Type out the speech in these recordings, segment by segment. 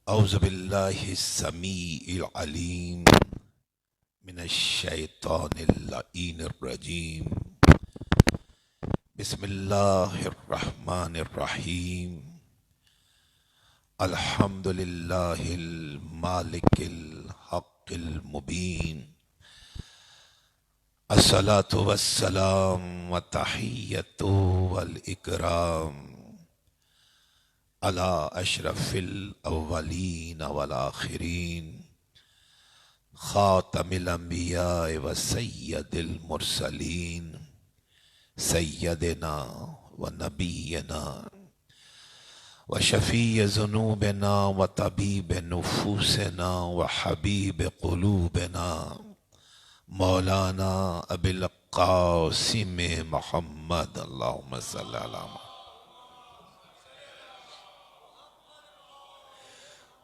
اعوذ باللہ السمیع العلیم من الشیطان اللعین الرجیم بسم اللہ الرحمن الرحیم الحمد للہ المالک الحق المبین الصلاة والسلام والتحیۃ والاکرام علی اشرف الاولین والآخرین خاتم الانبیاء و سید المرسلین سیدنا و نبینا و شفیع ذنوبنا و طبیب نفوسنا و حبیب قلوبنا مولانا ابی القاسم محمد اللہم صلی علی محمد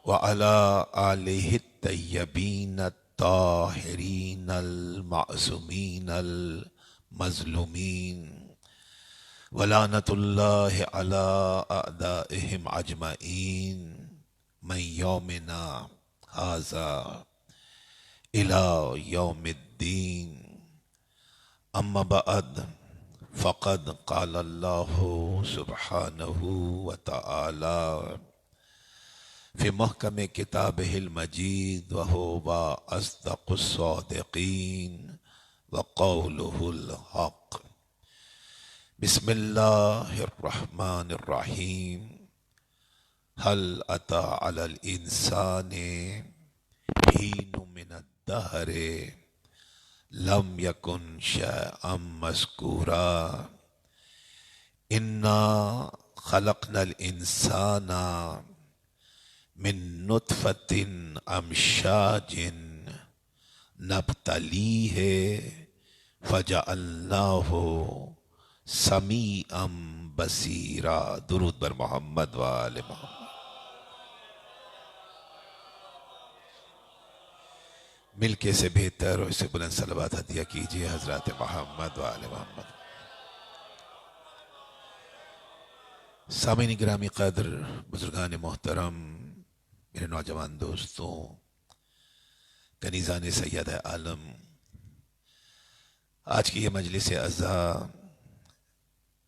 وعلى آلہ الطیبین الطاہرین المعصومین المظلومین ولعنۃ اللہ علی اعدائہم اجمعین من یومنا ھذا الی یوم الدین اما بعد فقد قال اللہ سبحانہ وتعالی فی محکم کتابہ المجید وہو اصدق الصادقین وقولہ الحق بسم اللہ الرحمن الرحیم هل اتی علی الانسان حین من الدہر لم یکن شیئا مذکورا انا خلقنا الانسان من نطفت امشاج نبتلیہ فجعلناہ سمیعا بصیرا درود بر محمد و آل محمد۔ ملکے سے بہتر اور اس سے بلند صلوات ہدیہ کیجئے حضرات محمد و آل محمد۔ سامعین گرامی قدر، بزرگان محترم، میرے نوجوان دوستوں، کنیزان سید عالم، آج کی یہ مجلس عزا،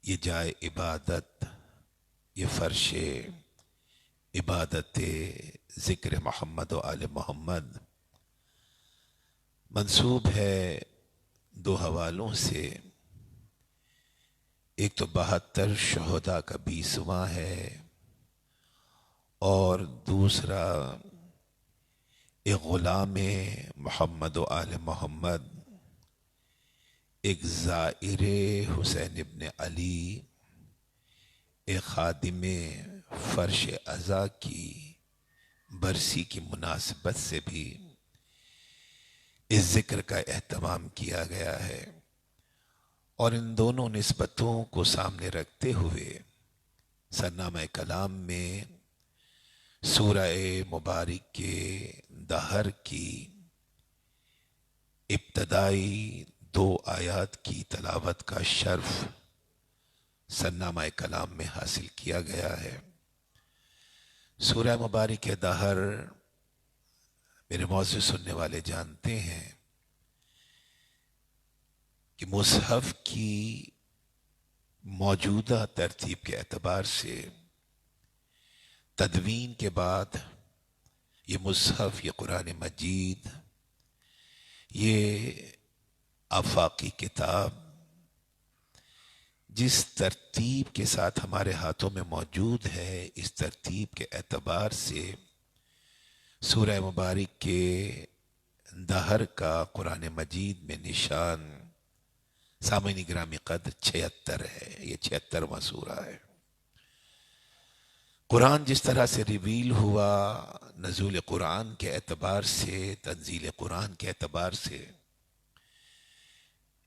یہ جائے عبادت، یہ فرش عبادت ذکر محمد و آل محمد منسوب ہے دو حوالوں سے۔ ایک تو 72 شہداء کا 20واں ہے، اور دوسرا ایک غلام محمد و آل محمد، ایک زائر حسین ابن علی، ایک خادم فرش عزا کی برسی کی مناسبت سے بھی اس ذکر کا اہتمام کیا گیا ہے، اور ان دونوں نسبتوں کو سامنے رکھتے ہوئے سرنامہ کلام میں سورہ مبارک کے دہر کی ابتدائی 2 آیات کی تلاوت کا شرف سرنامہ کلام میں حاصل کیا گیا ہے۔ سورہ مبارک کے دہر میرے معزز سننے والے جانتے ہیں کہ مصحف کی موجودہ ترتیب کے اعتبار سے تدوین کے بعد یہ مصحف، یہ قرآن مجید، یہ آفاقی کتاب جس ترتیب کے ساتھ ہمارے ہاتھوں میں موجود ہے، اس ترتیب کے اعتبار سے سورہ مبارک کے دہر کا قرآن مجید میں نشان سامعین گرامی قدر 76 ہے۔ یہ 76واں سورہ ہے۔ قرآن جس طرح سے ریویل ہوا، نزول قرآن کے اعتبار سے، تنزیل قرآن کے اعتبار سے،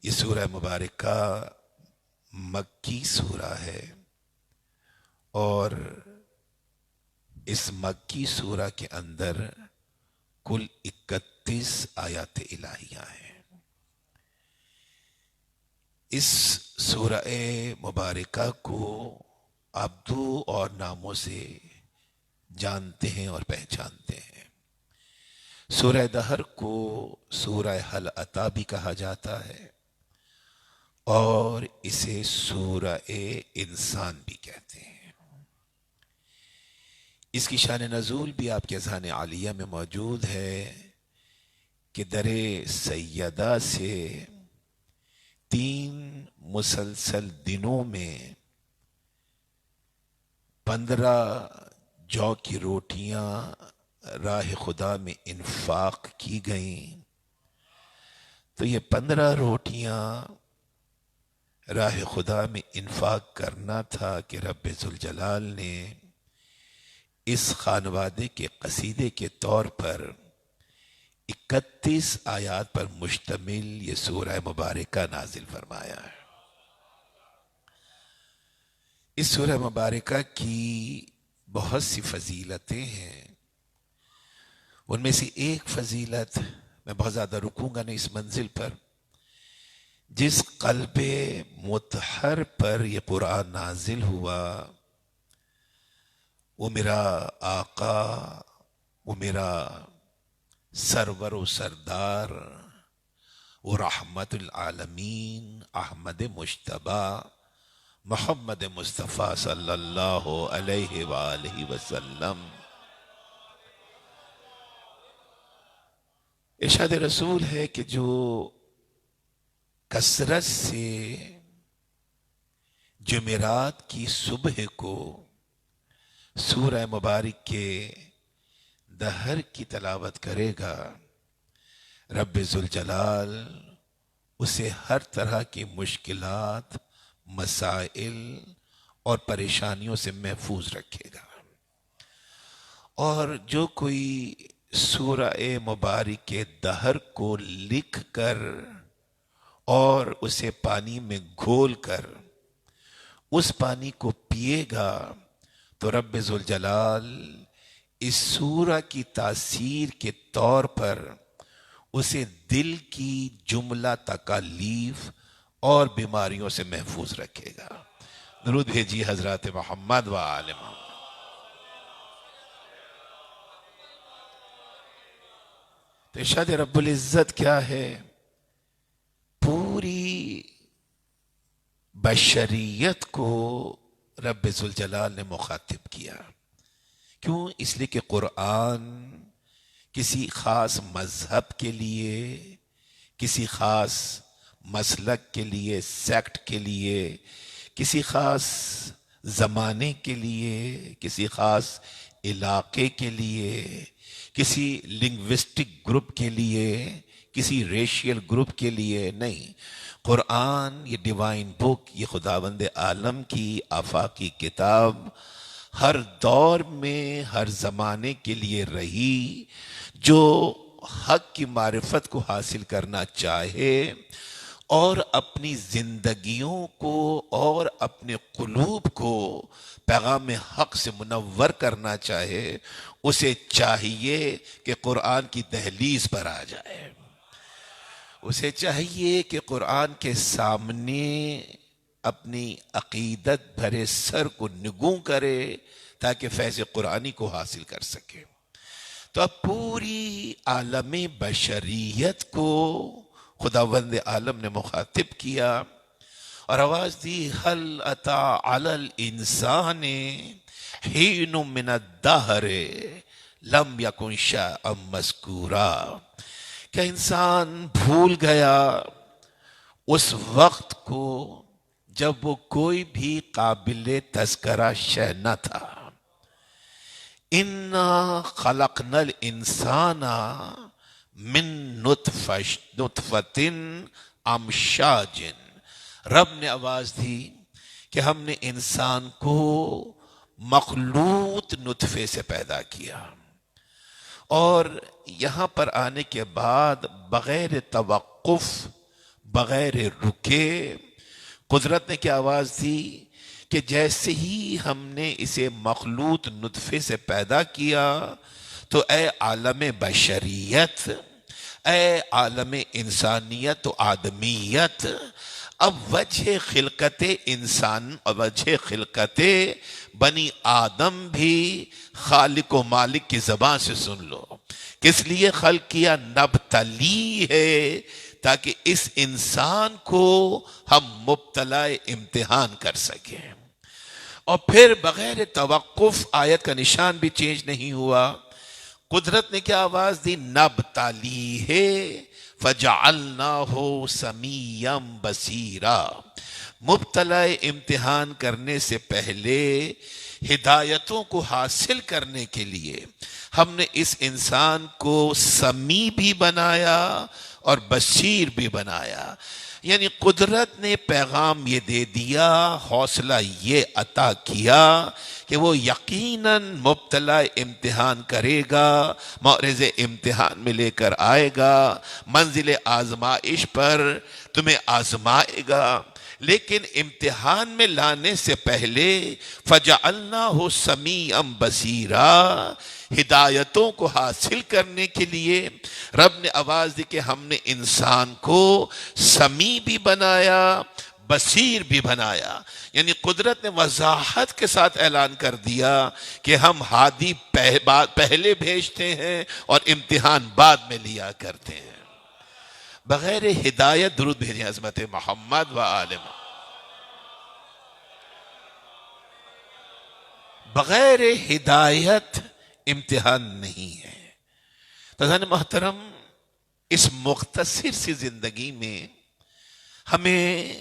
یہ سورہ مبارکہ مکی سورہ ہے، اور اس مکی سورہ کے اندر کل 31 آیات الہیہ ہیں۔ اس سورہ مبارکہ کو آپ 2 اور ناموں سے جانتے ہیں اور پہچانتے ہیں۔ سورہ دہر کو سورہ حل عطا بھی کہا جاتا ہے اور اسے سورہ انسان بھی کہتے ہیں۔ اس کی شان نزول بھی آپ کے اذہان عالیہ میں موجود ہے کہ در سیدہ سے 3 مسلسل دنوں میں 15 جو کی روٹیاں راہ خدا میں انفاق کی گئیں، تو یہ 15 روٹیاں راہ خدا میں انفاق کرنا تھا کہ رب ذوالجلال نے اس خانوادے کے قصیدے کے طور پر 31 آیات پر مشتمل یہ سورہ مبارکہ نازل فرمایا ہے۔ اس سورہ مبارکہ کی بہت سی فضیلتیں ہیں۔ ان میں سے ایک فضیلت، میں بہت زیادہ رکوں گا نہیں اس منزل پر، جس قلب مطہر پر یہ قرآن نازل ہوا، وہ میرا آقا، وہ میرا سرور و سردار، وہ رحمت العالمین احمد مجتبی محمد مصطفیٰ صلی اللہ علیہ وآلہ وسلم۔ ارشاد رسول ہے کہ جو کثرت سے جمعرات کی صبح کو سورہ مبارک کے دہر کی تلاوت کرے گا، رب ذوالجلال اسے ہر طرح کی مشکلات، مسائل اور پریشانیوں سے محفوظ رکھے گا۔ اور جو کوئی سورہ مبارک کے دہر کو لکھ کر اور اسے پانی میں گھول کر اس پانی کو پیے گا، تو رب ذوالجلال اس سورہ کی تاثیر کے طور پر اسے دل کی جملہ تکالیف اور بیماریوں سے محفوظ رکھے گا۔ درود بھیجیے حضرات محمد و آل محمد۔ تو ارشاد رب العزت کیا ہے؟ پوری بشریت کو رب ذوالجلال نے مخاطب کیا۔ کیوں؟ اس لیے کہ قرآن کسی خاص مذہب کے لیے، کسی خاص مسلک کے لیے، سیکٹ کے لیے، کسی خاص زمانے کے لیے، کسی خاص علاقے کے لیے، کسی لنگوسٹک گروپ کے لیے، کسی ریشیل گروپ کے لیے نہیں۔ قرآن، یہ ڈیوائن بک، یہ خداوند عالم کی آفاقی کتاب ہر دور میں، ہر زمانے کے لیے رہی۔ جو حق کی معرفت کو حاصل کرنا چاہے اور اپنی زندگیوں کو اور اپنے قلوب کو پیغام حق سے منور کرنا چاہے، اسے چاہیے کہ قرآن کی دہلیز پر آ جائے۔ اسے چاہیے کہ قرآن کے سامنے اپنی عقیدت بھرے سر کو نگوں کرے تاکہ فیض قرآنی کو حاصل کر سکے۔ تو اب پوری عالم بشریت کو خداوند عالم نے مخاطب کیا اور آواز دی، هل اتى على الانسان حین من الدہر لم یکن شیئا مذکورا۔ کیا انسان بھول گیا اس وقت کو جب وہ کوئی بھی قابل تذکرہ شے نہ تھا؟ اِنَّا خَلَقْنَا الْإِنسَانَ مِن نُطْفَةٍ امشاج۔ رب نے آواز دی کہ ہم نے انسان کو مخلوط نطفے سے پیدا کیا، اور یہاں پر آنے کے بعد بغیر توقف، بغیر رکے، قدرت نے کیا آواز دی کہ جیسے ہی ہم نے اسے مخلوط نطفے سے پیدا کیا تو اے عالم بشریت، اے عالم انسانیت و آدمیت، اب وجہ خلقت انسان اور وجہ خلقت بنی آدم بھی خالق و مالک کی زبان سے سن لو۔ کس لیے خلق کیا؟ نبتلی ہے، تاکہ اس انسان کو ہم مبتلا امتحان کر سکیں۔ اور پھر بغیر توقف آیت کا نشان بھی چینج نہیں ہوا۔ قدرت نے کیا آواز دی؟ نبتلی ہے فجعلناہ سمیعا بصیرا۔ مبتلا امتحان کرنے سے پہلے ہدایتوں کو حاصل کرنے کے لیے ہم نے اس انسان کو سمیع بھی بنایا اور بصیر بھی بنایا۔ یعنی قدرت نے پیغام یہ دے دیا، حوصلہ یہ عطا کیا کہ وہ یقیناً مبتلا امتحان کرے گا، معرض امتحان میں لے کر آئے گا، منزل آزمائش پر تمہیں آزمائے گا، لیکن امتحان میں لانے سے پہلے فجعلناہ سمیعا بصیرا، ہدایتوں کو حاصل کرنے کے لیے رب نے آواز دی کہ ہم نے انسان کو سمیع بھی بنایا، بصیر بھی بنایا۔ یعنی قدرت نے وضاحت کے ساتھ اعلان کر دیا کہ ہم ہادی پہلے بھیجتے ہیں اور امتحان بعد میں لیا کرتے ہیں۔ بغیر ہدایت درود بھیجیں عظمت محمد و آل محمد۔ بغیر ہدایت امتحان نہیں ہے۔ تذان محترم، اس مختصر سی زندگی میں ہمیں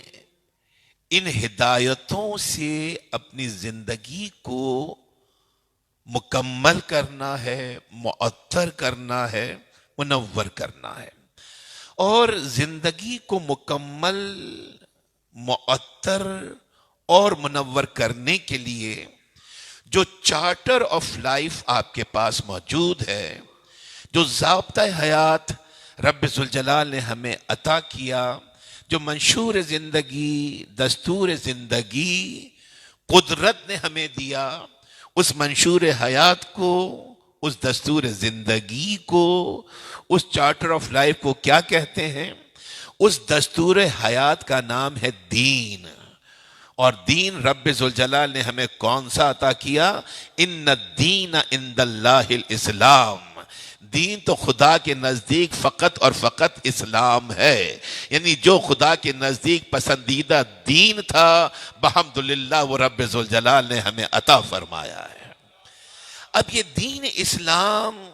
ان ہدایتوں سے اپنی زندگی کو مکمل کرنا ہے، معطر کرنا ہے، منور کرنا ہے۔ اور زندگی کو مکمل، معطر اور منور کرنے کے لیے جو چارٹر آف لائف آپ کے پاس موجود ہے، جو ضابطہ حیات رب ذوالجلال نے ہمیں عطا کیا، جو منشور زندگی، دستور زندگی قدرت نے ہمیں دیا، اس منشور حیات کو، اس دستور زندگی کو، اس چارٹر آف لائف کو کیا کہتے ہیں؟ اس دستور حیات کا نام ہے دین۔ اور دین رب ذوالجلال نے ہمیں کون سا عطا کیا؟ ان الدین عند اللہ الاسلام۔ دین تو خدا کے نزدیک فقط اور فقط اسلام ہے۔ یعنی جو خدا کے نزدیک پسندیدہ دین تھا، بحمدللہ وہ رب ذوالجلال نے ہمیں عطا فرمایا ہے۔ اب یہ دین اسلام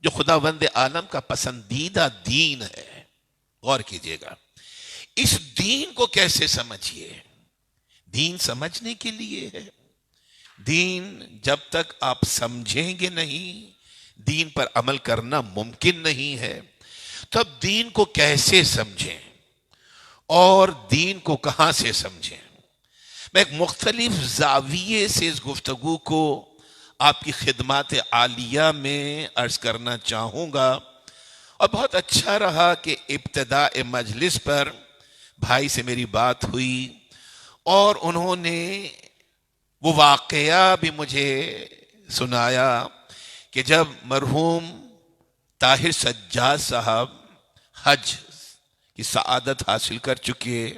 جو خداوند عالم کا پسندیدہ دین ہے، غور کیجئے گا، اس دین کو کیسے سمجھیے؟ دین سمجھنے کے لیے ہے۔ دین جب تک آپ سمجھیں گے نہیں، دین پر عمل کرنا ممکن نہیں ہے۔ تو اب دین کو کیسے سمجھیں اور دین کو کہاں سے سمجھیں؟ میں ایک مختلف زاویے سے اس گفتگو کو آپ کی خدمات عالیہ میں عرض کرنا چاہوں گا۔ اور بہت اچھا رہا کہ ابتداء مجلس پر بھائی سے میری بات ہوئی اور انہوں نے وہ واقعہ بھی مجھے سنایا کہ جب مرحوم طاہر سجاد صاحب حج کی سعادت حاصل کر چکے،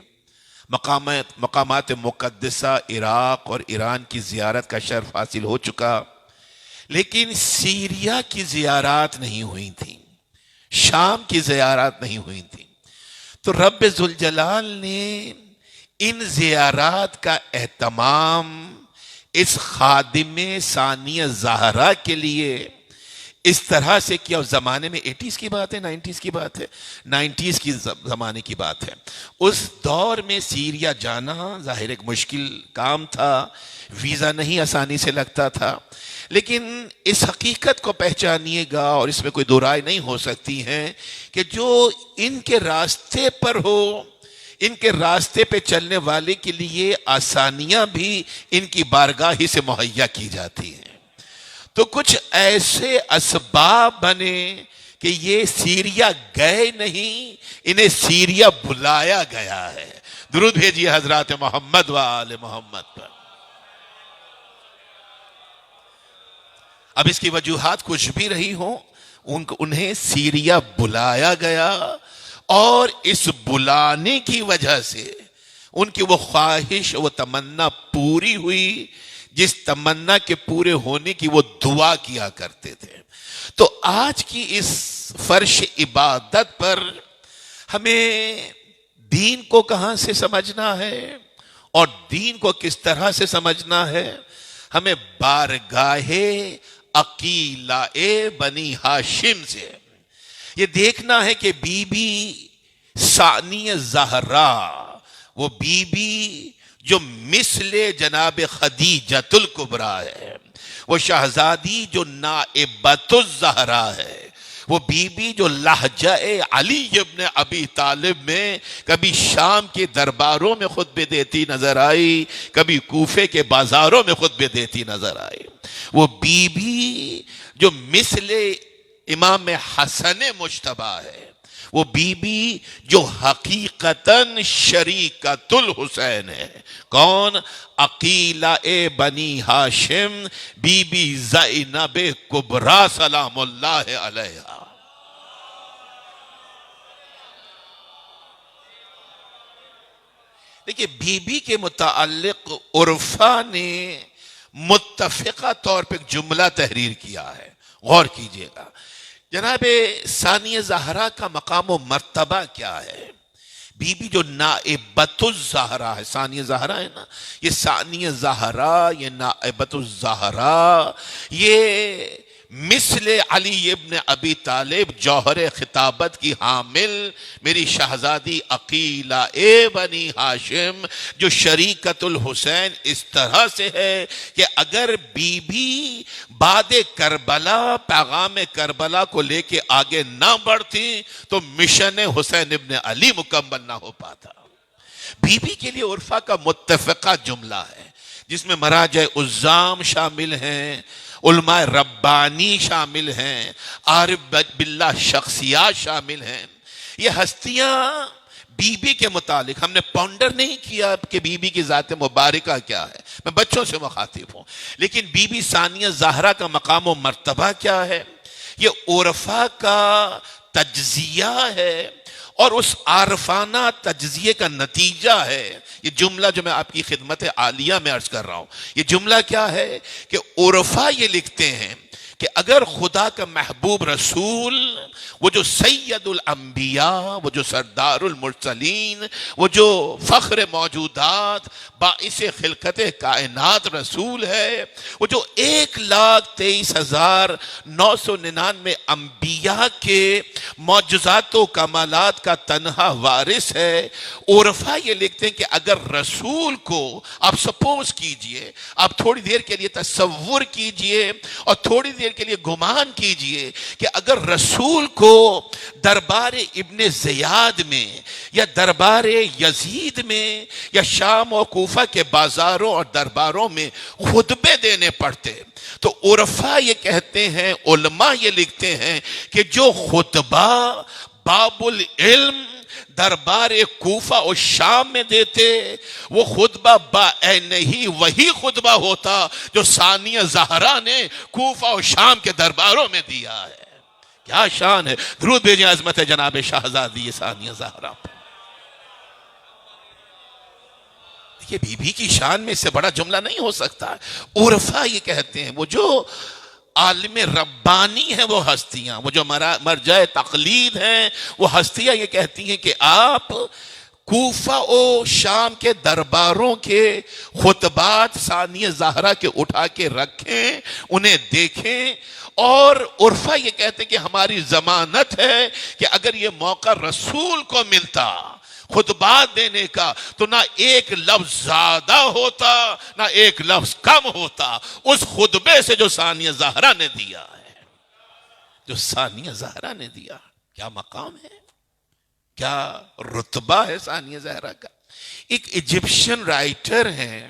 مقامات مقدسہ عراق اور ایران کی زیارت کا شرف حاصل ہو چکا، لیکن سیریا کی زیارات نہیں ہوئی تھیں، شام کی زیارات نہیں ہوئی تھیں۔ تو رب ذوالجلال نے ان زیارات کا اہتمام اس خادم ثانیہ زہرا کے لیے اس طرح سے کیا۔ اس زمانے میں 80s کی بات ہے، 90s کی بات ہے، 90s کی زمانے کی بات ہے۔ اس دور میں سیریا جانا ظاہر ایک مشکل کام تھا، ویزا نہیں آسانی سے لگتا تھا، لیکن اس حقیقت کو پہچانیے گا اور اس میں کوئی دو رائے نہیں ہو سکتی ہے کہ جو ان کے راستے پر ہو، ان کے راستے پہ چلنے والے کے لیے آسانیاں بھی ان کی بارگاہ ہی سے مہیا کی جاتی ہیں۔ تو کچھ ایسے اسباب بنے کہ یہ سیریا گئے نہیں، انہیں سیریا بلایا گیا ہے۔ درود بھیجیے حضرات محمد و آل محمد پر۔ اب اس کی وجوہات کچھ بھی رہی ہوں، انہیں سیریا بلایا گیا، اور اس بلانے کی وجہ سے ان کی وہ خواہش، وہ تمنا پوری ہوئی جس تمنا کے پورے ہونے کی وہ دعا کیا کرتے تھے۔ تو آج کی اس فرش عبادت پر ہمیں دین کو کہاں سے سمجھنا ہے اور دین کو کس طرح سے سمجھنا ہے، ہمیں بارگاہ عقیلہ بنی ہاشم سے یہ دیکھنا ہے کہ بی بی ثانیہ زہرا، وہ بی بی جو مثل جناب خدیجۃ الکبریٰ ہے، وہ شہزادی جو نائبۃ الزہرا ہے، وہ بی بی جو لہجہ علی ابن ابی طالب میں کبھی شام کے درباروں میں خطبے دیتی نظر آئی، کبھی کوفے کے بازاروں میں خطبے دیتی نظر آئی، وہ بی بی جو مثل امام حسن مجتبیٰ ہے، وہ بی بی جو حقیقتاً شریکت الحسین ہے۔ کون؟ عقیلہ بنی ہاشم، بی بی زینب کبریٰ سلام اللہ علیہا۔ دیکھیے بی بی کے متعلق عرفا نے متفقہ طور پہ ایک جملہ تحریر کیا ہے، غور کیجئے گا۔ جناب ثانیہ زہرا کا مقام و مرتبہ کیا ہے؟ بی بی جو نائبۃ الزہرا ہے، ثانیہ زہرا ہے نا، یہ ثانیہ زہرا، یہ نائبۃ الزہرا، یہ مثل علی ابن ابی طالب جوہر خطابت کی حامل میری شہزادی عقیلہ بنی ہاشم جو شریکت الحسین اس طرح سے ہے کہ اگر بی بی بعد کربلا پیغام کربلا کو لے کے آگے نہ بڑھتی تو مشن حسین ابن علی مکمل نہ ہو پاتا۔ بی بی کے لیے عرفہ کا متفقہ جملہ ہے جس میں مراجع عظام شامل ہیں، علماء ربانی شامل ہیں، عارف باللہ شخصیات شامل ہیں۔ یہ ہستیاں بی بی کے متعلق ہم نے پونڈر نہیں کیا کہ بی بی کی ذات مبارکہ کیا ہے، میں بچوں سے مخاطب ہوں، لیکن بی بی ثانیہ زہرا کا مقام و مرتبہ کیا ہے، یہ عرفا کا تجزیہ ہے، اور اس عارفانہ تجزیے کا نتیجہ ہے یہ جملہ جو میں آپ کی خدمت عالیہ میں عرض کر رہا ہوں۔ یہ جملہ کیا ہے کہ عرفا یہ لکھتے ہیں کہ اگر خدا کا محبوب رسول، وہ جو سید الانبیاء، وہ جو سردار المرسلین، وہ جو فخر موجودات، باعث خلقت کائنات رسول ہے، وہ جو 1,23,999 انبیاء کے معجزات و کمالات کا تنہا وارث ہے، عرفا یہ لکھتے ہیں کہ اگر رسول کو آپ سپوز کیجئے، آپ تھوڑی دیر کے لیے تصور کیجئے اور تھوڑی دیر کے لیے گمان کیجئے کہ اگر رسول کو دربار ابن زیاد میں یا دربار یزید میں یا شام و کوفہ کے بازاروں اور درباروں میں خطبے دینے پڑتے تو عرفا یہ کہتے ہیں، علماء یہ لکھتے ہیں کہ جو خطبہ باب العلم دربار کوفہ اور شام میں دیتے وہ خطبہ بعینہ ہی وہی خطبہ ہوتا جو ثانیہ زہرا نے کوفہ اور شام کے درباروں میں دیا ہے۔ کیا شان ہے! درود بھیجیں عظمت جناب شہزادی ثانیہ زہرا۔ دیکھیے بی بی کی شان میں اس سے بڑا جملہ نہیں ہو سکتا۔ عرفا یہ کہتے ہیں، وہ جو عالم ربانی ہیں وہ ہستیاں، وہ جو مرجع تقلید ہیں وہ ہستیاں یہ کہتی ہیں کہ آپ کوفہ و شام کے درباروں کے خطبات ثانیہ زہرا کے اٹھا کے رکھیں، انہیں دیکھیں، اور عرفا یہ کہتے ہیں کہ ہماری ضمانت ہے کہ اگر یہ موقع رسول کو ملتا خطبات دینے کا تو نہ ایک لفظ زیادہ ہوتا نہ ایک لفظ کم ہوتا اس خطبے سے جو ثانیہ زہرا نے دیا ہے، جو ثانیہ زہرا نے دیا۔ کیا مقام ہے، کیا رتبہ ہے ثانیہ زہرا کا۔ ایک ایجپشن رائٹر ہیں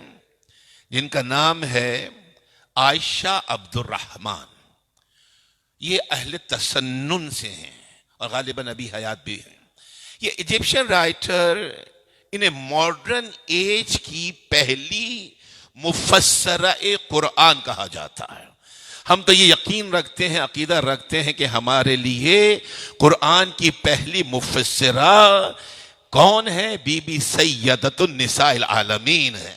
جن کا نام ہے عائشہ عبد الرحمن، یہ اہل تسنن سے ہیں اور غالباً ابھی حیات بھی ہیں۔ یہ ایجپشن رائٹر انہیں ماڈرن ایج کی پہلی مفسرہ قرآن کہا جاتا ہے۔ ہم تو یہ یقین رکھتے ہیں، عقیدہ رکھتے ہیں کہ ہمارے لیے قرآن کی پہلی مفسرہ کون ہے؟ بی بی سیدۃ النساء العالمین ہے،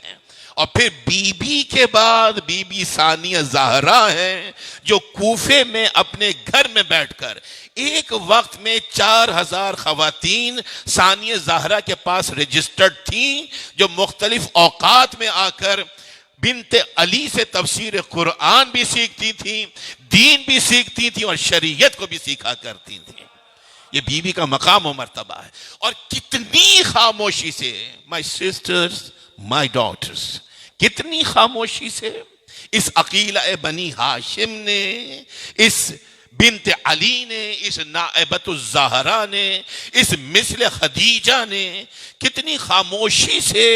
اور پھر بی بی کے بعد بی بی ثانیہ زہرا ہیں، جو کوفے میں اپنے گھر میں بیٹھ کر ایک وقت میں 4000 خواتین ثانیہ زہرا کے پاس رجسٹرڈ تھیں، جو مختلف اوقات میں آ کر بنت علی سے تفسیر قرآن بھی سیکھتی تھیں، دین بھی سیکھتی تھیں، اور شریعت کو بھی سیکھا کرتی تھیں۔ یہ بی بی کا مقام و مرتبہ ہے، اور کتنی خاموشی سے، مائی سسٹرز، مائی ڈاٹرز، کتنی خاموشی سے اس عقیلہ بنی ہاشم نے، اس بنت علی نے، اس نائبۃ الزہرا نے، اس مثل خدیجہ نے کتنی خاموشی سے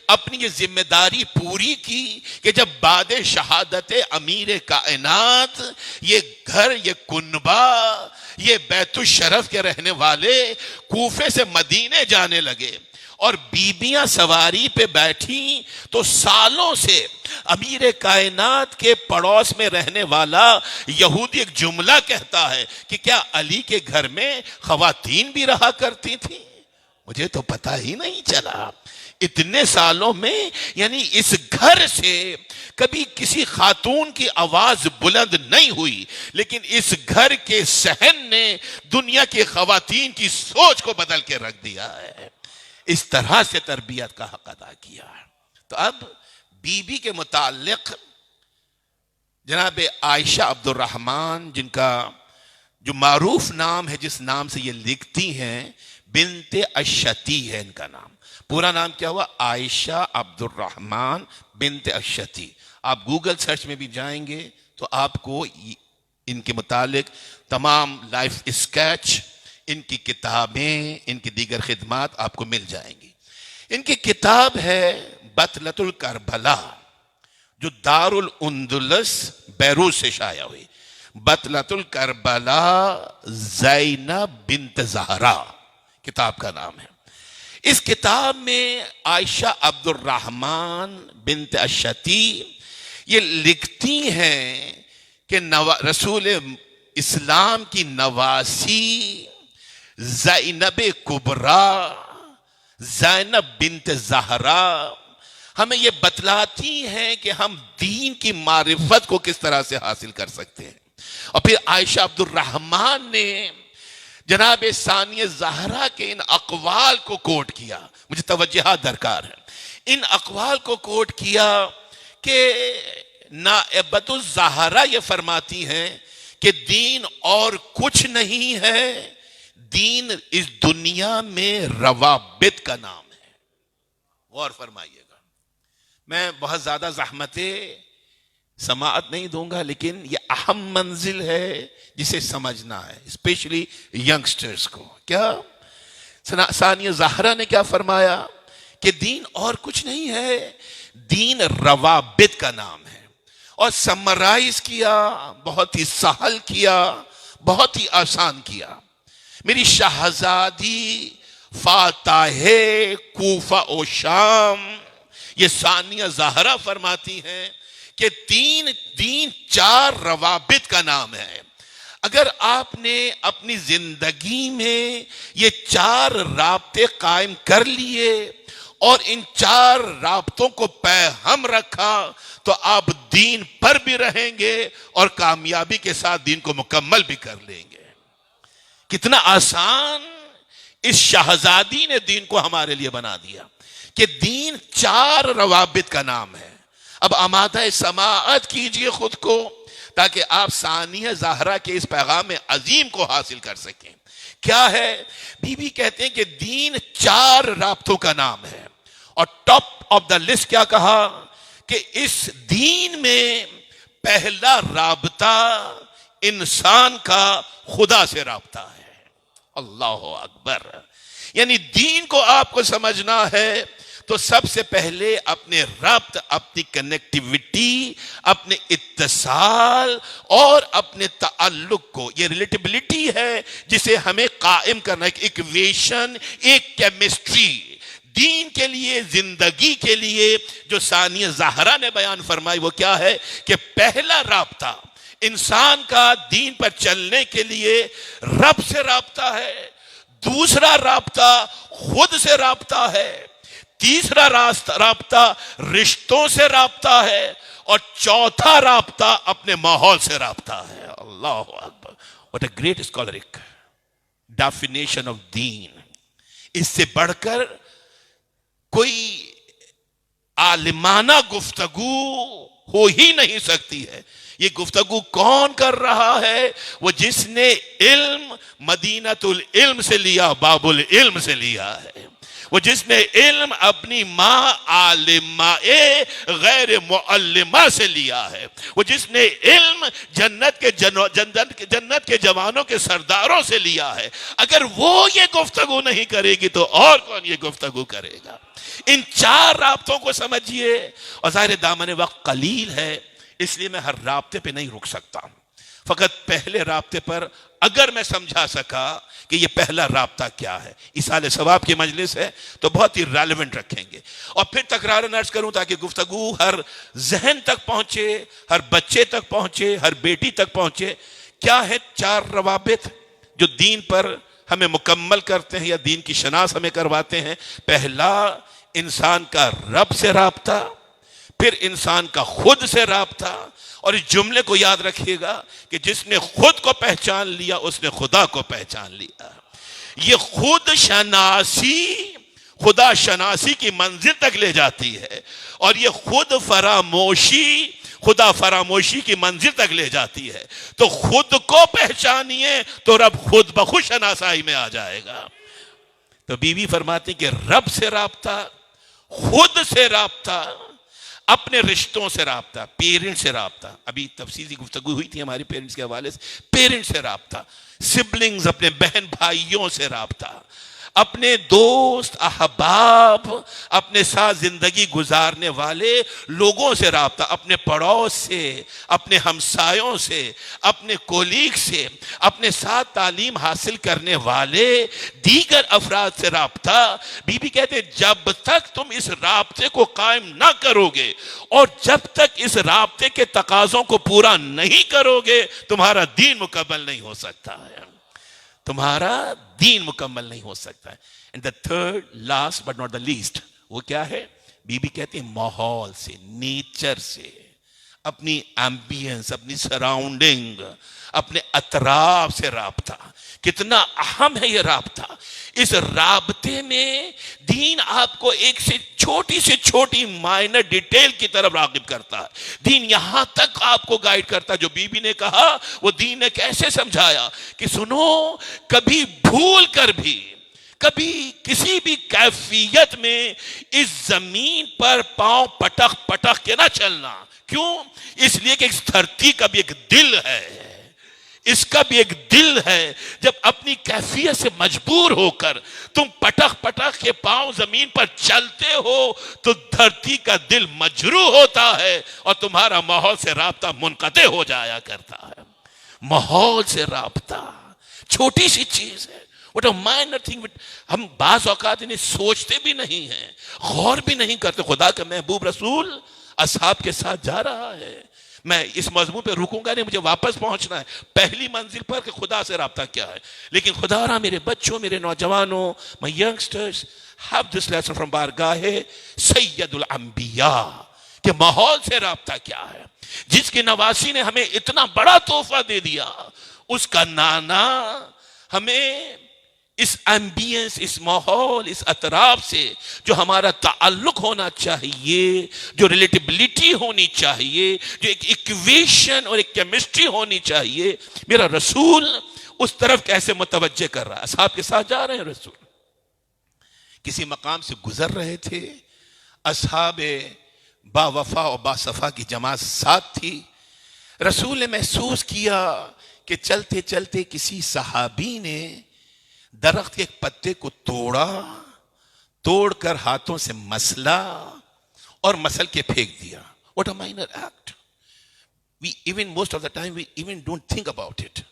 اپنی یہ ذمہ داری پوری کی کہ جب بعد شہادت امیر کائنات یہ گھر، یہ کنبہ، یہ بیت الشرف کے رہنے والے کوفے سے مدینے جانے لگے اور بیبیاں سواری پہ بیٹھیں، تو سالوں سے امیر کائنات کے پڑوس میں رہنے والا یہودی ایک جملہ کہتا ہے کہ کیا علی کے گھر میں خواتین بھی رہا کرتی تھیں؟ مجھے تو پتہ ہی نہیں چلا۔ اتنے سالوں میں یعنی اس گھر سے کبھی کسی خاتون کی آواز بلند نہیں ہوئی، لیکن اس گھر کے صحن نے دنیا کی خواتین کی سوچ کو بدل کے رکھ دیا ہے۔ اس طرح سے تربیت کا حق ادا کیا۔ تو اب بی بی کے متعلق جناب عائشہ عبد الرحمن، جن کا جو معروف نام ہے، جس نام سے یہ لکھتی ہیں، بنت اشتی ہے ان کا نام۔ پورا نام کیا ہوا؟ عائشہ عبد الرحمن بنت اشتی۔ آپ گوگل سرچ میں بھی جائیں گے تو آپ کو ان کے متعلق تمام لائف اسکیچ، ان کی کتابیں، ان کی دیگر خدمات آپ کو مل جائیں گی۔ ان کی کتاب ہے بطلۃ الکربلا، جو دار الاندلس بیروت سے شائع ہوئی۔ بطلۃ الکربلا زینب بنت زہرا کتاب کا نام ہے۔ اس کتاب میں عائشہ عبد الرحمن بنت اشتی یہ لکھتی ہیں کہ رسول اسلام کی نواسی زینب کبریٰ، زینب بنت زہرا ہمیں یہ بتلاتی ہیں کہ ہم دین کی معرفت کو کس طرح سے حاصل کر سکتے ہیں۔ اور پھر عائشہ عبد الرحمن نے جناب ثانیہ زہرا کے ان اقوال کو کوٹ کیا۔ مجھے توجہات درکار ہے۔ ان اقوال کو کوٹ کیا کہ نائبۃ الزہرا یہ فرماتی ہیں کہ دین اور کچھ نہیں ہے، دین اس دنیا میں روابط کا نام ہے۔ غور فرمائیے گا، میں بہت زیادہ زحمت سماعت نہیں دوں گا، لیکن یہ اہم منزل ہے جسے سمجھنا ہے، اسپیشلی ینگسٹرز کو۔ کیا ثانیہ زہرا نے کیا فرمایا؟ کہ دین اور کچھ نہیں ہے، دین روابط کا نام ہے، اور سمرائز کیا، بہت ہی سہل کیا، بہت ہی آسان کیا۔ میری شہزادی فاتح کوفہ و شام یہ ثانیہ زہرا فرماتی ہیں کہ دین 4 روابط کا نام ہے۔ اگر آپ نے اپنی زندگی میں یہ 4 رابطے قائم کر لیے اور ان 4 رابطوں کو پہ ہم رکھا تو آپ دین پر بھی رہیں گے اور کامیابی کے ساتھ دین کو مکمل بھی کر لیں گے۔ کتنا آسان اس شہزادی نے دین کو ہمارے لیے بنا دیا کہ دین 4 روابط کا نام ہے۔ اب آمادہ سماعت کیجئے خود کو تاکہ آپ ثانیہ زہرا کے اس پیغام عظیم کو حاصل کر سکیں۔ کیا ہے؟ بی بی کہتے ہیں کہ دین 4 رابطوں کا نام ہے، اور ٹاپ آف دا لسٹ کیا کہا کہ اس دین میں پہلا رابطہ انسان کا خدا سے رابطہ ہے۔ اللہ اکبر! یعنی دین کو آپ کو سمجھنا ہے تو سب سے پہلے اپنے ربط، اپنی کنیکٹیوٹی، اپنے اتصال اور اپنے تعلق کو، یہ ریلیٹیبلٹی ہے جسے ہمیں قائم کرنا ہے، ایک ایکویشن، ایک کیمسٹری دین کے لیے، زندگی کے لیے جو ثانیہ زہرا نے بیان فرمائی وہ کیا ہے کہ پہلا رابطہ انسان کا دین پر چلنے کے لیے رب سے رابطہ ہے، دوسرا رابطہ خود سے رابطہ ہے، تیسرا رابطہ رشتوں سے رابطہ ہے، اور چوتھا رابطہ اپنے ماحول سے رابطہ ہے۔ اللہ اکبر، what a great scholaric definition of دین۔ اس سے بڑھ کر کوئی عالمانہ گفتگو ہو ہی نہیں سکتی ہے۔ یہ گفتگو کون کر رہا ہے؟ وہ جس نے علم مدینۃ العلم سے لیا، باب العلم سے لیا ہے، وہ جس نے علم اپنی ماں عالمہ غیر معلمہ سے لیا ہے، وہ جس نے علم جنت کے جوانوں کے سرداروں سے لیا ہے۔ اگر وہ یہ گفتگو نہیں کرے گی تو اور کون یہ گفتگو کرے گا؟ ان چار رابطوں کو سمجھیے، اور ظاہر دامن وقت قلیل ہے، اس لیے میں ہر رابطے پہ نہیں رک سکتا، فقط پہلے رابطے پر اگر میں سمجھا سکا کہ یہ پہلا رابطہ کیا ہے۔ ایصال ثواب کی مجلس ہے تو بہت ہی ریلیونٹ رکھیں گے، اور پھر تکرار عرض کروں تاکہ گفتگو ہر ذہن تک پہنچے، ہر بچے تک پہنچے، ہر بیٹی تک پہنچے۔ کیا ہے چار روابط جو دین پر ہمیں مکمل کرتے ہیں یا دین کی شناس ہمیں کرواتے ہیں؟ پہلا، انسان کا رب سے رابطہ، پھر انسان کا خود سے رابطہ، اور اس جملے کو یاد رکھیے گا کہ جس نے خود کو پہچان لیا اس نے خدا کو پہچان لیا۔ یہ خود شناسی خدا شناسی کی منزل تک لے جاتی ہے، اور یہ خود فراموشی خدا فراموشی کی منزل تک لے جاتی ہے۔ تو خود کو پہچانیے تو رب خود بخود شناسائی میں آ جائے گا۔ تو بیوی فرماتی کہ رب سے رابطہ، خود سے رابطہ، اپنے رشتوں سے رابطہ، پیرنٹ سے رابطہ۔ ابھی تفصیلی گفتگو ہوئی تھی ہماری پیرنٹس کے حوالے سے۔ پیرنٹ سے رابطہ، سبلنگز اپنے بہن بھائیوں سے رابطہ، اپنے دوست احباب، اپنے ساتھ زندگی گزارنے والے لوگوں سے رابطہ، اپنے پڑوس سے، اپنے ہمسایوں سے، اپنے کولیگ سے، اپنے ساتھ تعلیم حاصل کرنے والے دیگر افراد سے رابطہ۔ بی بی کہتے ہیں جب تک تم اس رابطے کو قائم نہ کرو گے اور جب تک اس رابطے کے تقاضوں کو پورا نہیں کرو گے تمہارا دین مکمل نہیں ہو سکتا ہے، تمہارا دین مکمل نہیں ہو سکتا ہے۔ And the third last but not the least, وہ کیا ہے؟ بی بی کہتے ہیں ماحول سے، نیچر سے، اپنی ایمبینس، اپنی سراؤنڈنگ، اپنے اطراف سے رابطہ۔ کتنا اہم ہے یہ رابطہ۔ اس رابطے میں دین آپ کو ایک سے چھوٹی مائنر ڈیٹیل کی طرف راغب کرتا ہے۔ دین یہاں تک آپ کو گائیڈ کرتا ہے، جو بی بی نے کہا وہ دین نے کیسے سمجھایا کہ سنو، کبھی بھول کر بھی، کبھی کسی بھی کیفیت میں اس زمین پر پاؤں پٹک پٹک کے نہ چلنا۔ کیوں؟ اس لیے کہ اس دھرتی کا بھی ایک دل ہے، اس کا بھی ایک دل ہے۔ جب اپنی کیفیت سے مجبور ہو کر تم پٹک پٹک کے پاؤں زمین پر چلتے ہو تو دھرتی کا دل مجروح ہوتا ہے اور تمہارا ماحول سے رابطہ منقطع ہو جایا کرتا ہے۔ ماحول سے رابطہ چھوٹی سی چیز ہے، what a minor thing، ہم بعض اوقات انہیں سوچتے بھی نہیں ہیں، غور بھی نہیں کرتے۔ خدا کا محبوب رسول اصحاب کے ساتھ جا رہا ہے، میں اس مضمون پہ رکوں گا نہیں، مجھے واپس پہنچنا ہے پہلی منزل پر کہ خدا سے رابطہ کیا ہے۔ لیکن خدا را میرے بچوں، میرے نوجوانوں، my youngsters have this lesson from بارگاہ سید الانبیاء کہ ماحول سے رابطہ کیا ہے۔ جس کی نواسی نے ہمیں اتنا بڑا تحفہ دے دیا، اس کا نانا ہمیں اس ایمبینس، اس ماحول، اس اطراف سے جو ہمارا تعلق ہونا چاہیے، جو ریلیٹیبلٹی ہونی چاہیے، جو ایک ایکویشن اور ایک کیمسٹری ہونی چاہیے، میرا رسول اس طرف کیسے متوجہ کر رہا ہے۔ اصحاب کے ساتھ جا رہے ہیں، رسول کسی مقام سے گزر رہے تھے، اصحاب با وفا اور با صفا کی جماعت ساتھ تھی۔ رسول نے محسوس کیا کہ چلتے چلتے کسی صحابی نے درخت کے ایک پتے کو توڑ کر ہاتھوں سے مسلا اور مسل کے پھینک دیا۔ What a minor act. Most of the time we even don't think about it.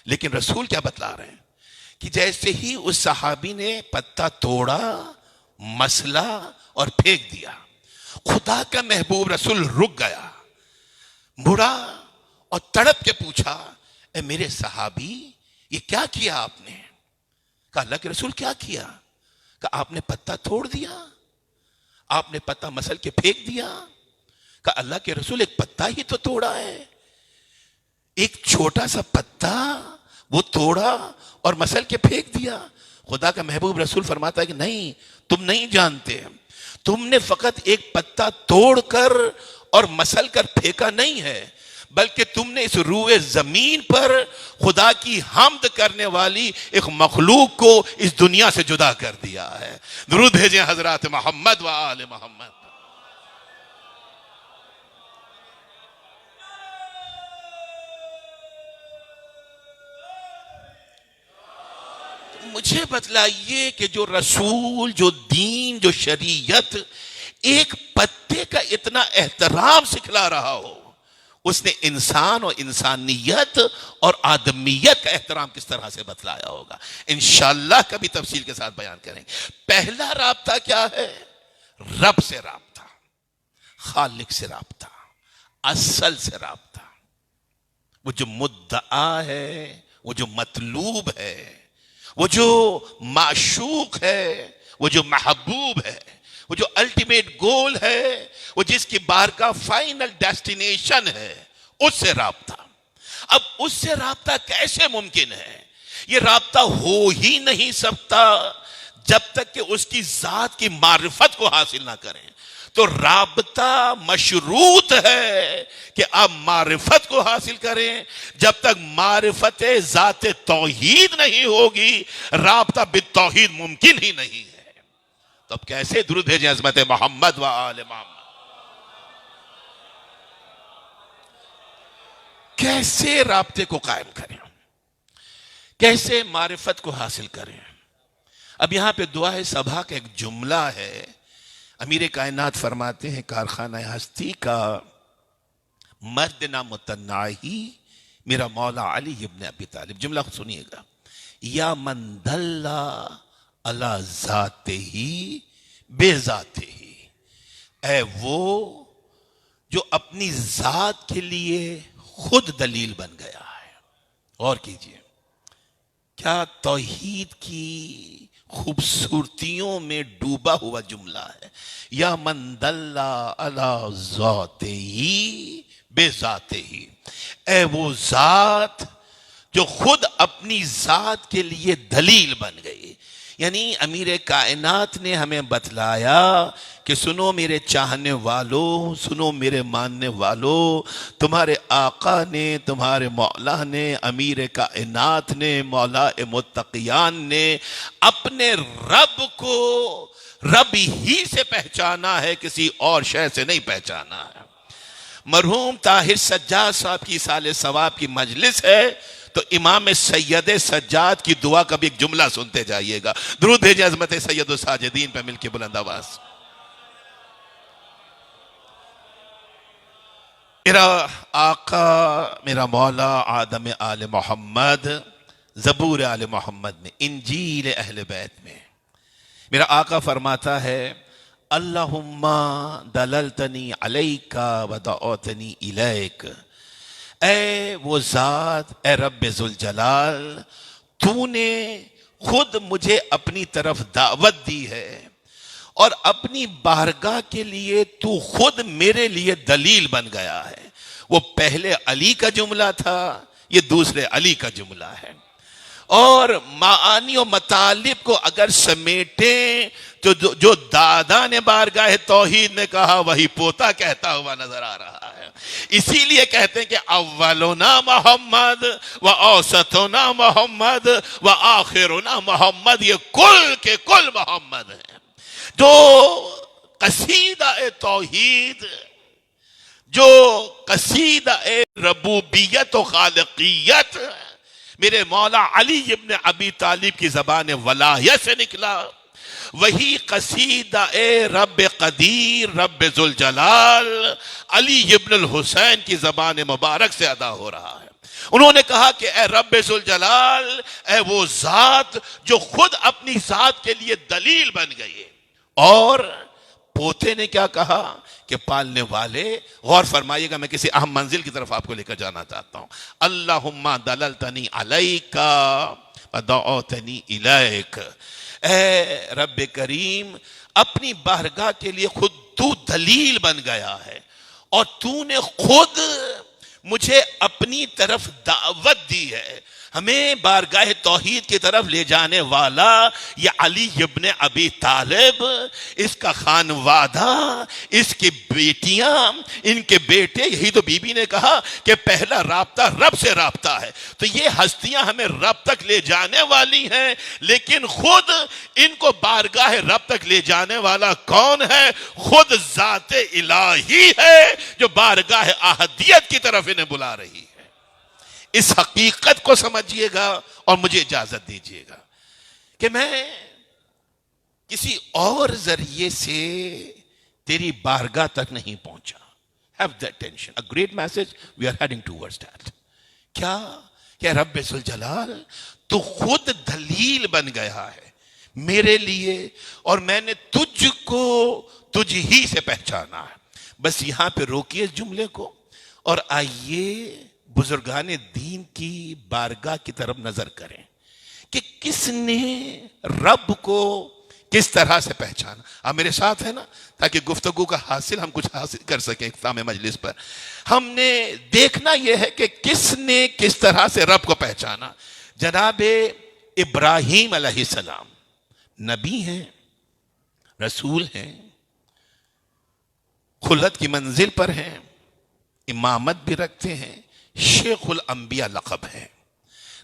لیکن رسول کیا بتلا رہے ہیں کہ جیسے ہی اس صحابی نے پتا توڑا، مسلا اور پھینک دیا، خدا کا محبوب رسول رک گیا، مڑا اور تڑپ کے پوچھا اے میرے صحابی یہ کیا کیا آپ نے؟ کہا اللہ کے رسول کیا کیا؟ کہا آپ نے پتا توڑ دیا، آپ نے پتا مسل کے پھینک دیا۔ کہا اللہ کے رسول ایک پتا ہی تو توڑا ہے، ایک چھوٹا سا پتا وہ توڑا اور مسل کے پھینک دیا۔ خدا کا محبوب رسول فرماتا ہے کہ نہیں، تم نہیں جانتے، تم نے فقط ایک پتا توڑ کر اور مسل کر پھینکا نہیں ہے، بلکہ تم نے اس روئے زمین پر خدا کی حمد کرنے والی ایک مخلوق کو اس دنیا سے جدا کر دیا ہے۔ درود بھیجیں حضرات محمد و آل محمد۔ مجھے بتلائیے کہ جو رسول، جو دین، جو شریعت ایک پتے کا اتنا احترام سکھلا رہا ہو، اس نے انسان اور انسانیت اور آدمیت کا احترام کس طرح سے بتلایا ہوگا؟ انشاءاللہ کبھی تفصیل کے ساتھ بیان کریں گے۔ پہلا رابطہ کیا ہے؟ رب سے رابطہ، خالق سے رابطہ، اصل سے رابطہ۔ وہ جو مدعا ہے، وہ جو مطلوب ہے، وہ جو معشوق ہے، وہ جو محبوب ہے، وہ جو الٹیمیٹ گول ہے، وہ جس کی بارگاہ فائنل ڈیسٹینیشن ہے، اس سے رابطہ۔ اب اس سے رابطہ کیسے ممکن ہے؟ یہ رابطہ ہو ہی نہیں سکتا جب تک کہ اس کی ذات کی معرفت کو حاصل نہ کریں۔ تو رابطہ مشروط ہے کہ آپ معرفت کو حاصل کریں۔ جب تک معرفت ذات توحید نہیں ہوگی، رابطہ بالتوحید ممکن ہی نہیں ہے۔ تو اب کیسے درود بھیجیں عظمت محمد و آل محمد؟ کیسے رابطے کو قائم کریں؟ کیسے معرفت کو حاصل کریں؟ اب یہاں پہ دعا صبا کا ایک جملہ ہے۔ امیر کائنات فرماتے ہیں کارخانہ ہستی کا مرد نامتناہی میرا مولا علی ابن ابی طالب۔ جملہ سنیے گا، یا من دل علی ذاتہ بے ذاتہ، اے وہ جو اپنی ذات کے لیے خود دلیل بن گیا ہے۔ غور کیجئے، کیا توحید کی خوبصورتیوں میں ڈوبا ہوا جملہ ہے۔ یا من دل علی ذاتہ بے ذاتہ، اے وہ ذات جو خود اپنی ذات کے لیے دلیل بن گئی۔ یعنی امیر کائنات نے ہمیں بتلایا کہ سنو میرے چاہنے والوں، سنو میرے ماننے والوں، تمہارے آقا نے، تمہارے مولا نے، امیر کائنات نے، مولا متقیان نے اپنے رب کو رب ہی سے پہچانا ہے، کسی اور شے سے نہیں پہچانا ہے۔ مرحوم طاہر سجاد صاحب کی سال ثواب کی مجلس ہے، تو امام سید سجاد کی دعا کا بھی ایک جملہ سنتے جائیے گا۔ درود بھیجیں عظمت سید الساجدین پہ مل کے بلند آواز۔ میرا آقا، میرا مولا آدم آل محمد، زبور آل محمد میں، انجیل اہل بیت میں، میرا آقا فرماتا ہے اللہم دللتنی علیک ودعوتنی الیک، اے وہ ذات، اے رب ذوالجلال، تو نے خود مجھے اپنی طرف دعوت دی ہے اور اپنی بارگاہ کے لیے تو خود میرے لیے دلیل بن گیا ہے۔ وہ پہلے علی کا جملہ تھا، یہ دوسرے علی کا جملہ ہے۔ اور معانی و مطالب کو اگر سمیٹیں تو جو دادا نے بارگاہ توحید میں کہا وہی پوتا کہتا ہوا نظر آ رہا ہے۔ اسی لیے کہتے ہیں کہ اولنا محمد و اوسطنا محمد و آخرنا محمد، یہ کل کے کل محمد ہیں۔ جو قصیدہ توحید، جو قصیدہ ربوبیت و خالقیت میرے مولا علی ابن ابی طالب کی زبان ولایت سے نکلا، وہی قصیدہ رب قدیر، رب ذوالجلال علی ابن الحسین کی زبان مبارک سے ادا ہو رہا ہے۔ انہوں نے کہا کہ اے رب ذوالجلال، اے وہ ذات جو خود اپنی ذات کے لیے دلیل بن گئی اور پوتے نے کیا کہا کہ پالنے والے، غور فرمائیے گا، میں کسی اہم منزل کی طرف آپ کو لے کر جانا چاہتا ہوں. اللہم دللتنی علیکا ودعوتنی الیک. اے رب کریم، اپنی بارگاہ کے لیے خود تو دلیل بن گیا ہے، اور تو نے خود مجھے اپنی طرف دعوت دی ہے. ہمیں بارگاہ توحید کی طرف لے جانے والا یہ علی ابن ابی طالب، اس کا خانوادہ، اس کی بیٹیاں، ان کے بیٹے، یہی تو بی بی نے کہا کہ پہلا رابطہ رب سے رابطہ ہے. تو یہ ہستیاں ہمیں رب تک لے جانے والی ہیں، لیکن خود ان کو بارگاہ رب تک لے جانے والا کون ہے؟ خود ذات الہی ہے، جو بارگاہ احدیت کی طرف انہیں بلا رہی ہے. اس حقیقت کو سمجھیے گا اور مجھے اجازت دیجیے گا کہ میں کسی اور ذریعے سے تیری بارگاہ تک نہیں پہنچا. Have that tension. A great message. We are heading towards that. کیا کہ رب ذوالجلال تو خود دلیل بن گیا ہے میرے لیے، اور میں نے تجھ کو تجھ ہی سے پہچانا ہے. بس یہاں پہ روکیے اس جملے کو اور آئیے بزرگان دین کی بارگاہ کی طرف نظر کریں کہ کس نے رب کو کس طرح سے پہچانا. آپ میرے ساتھ ہیں نا، تاکہ گفتگو کا حاصل ہم کچھ حاصل کر سکیں اختتام مجلس پر. ہم نے دیکھنا یہ ہے کہ کس نے کس طرح سے رب کو پہچانا. جناب ابراہیم علیہ السلام نبی ہیں، رسول ہیں، خلت کی منزل پر ہیں، امامت بھی رکھتے ہیں، شیخ الانبیاء لقب ہے.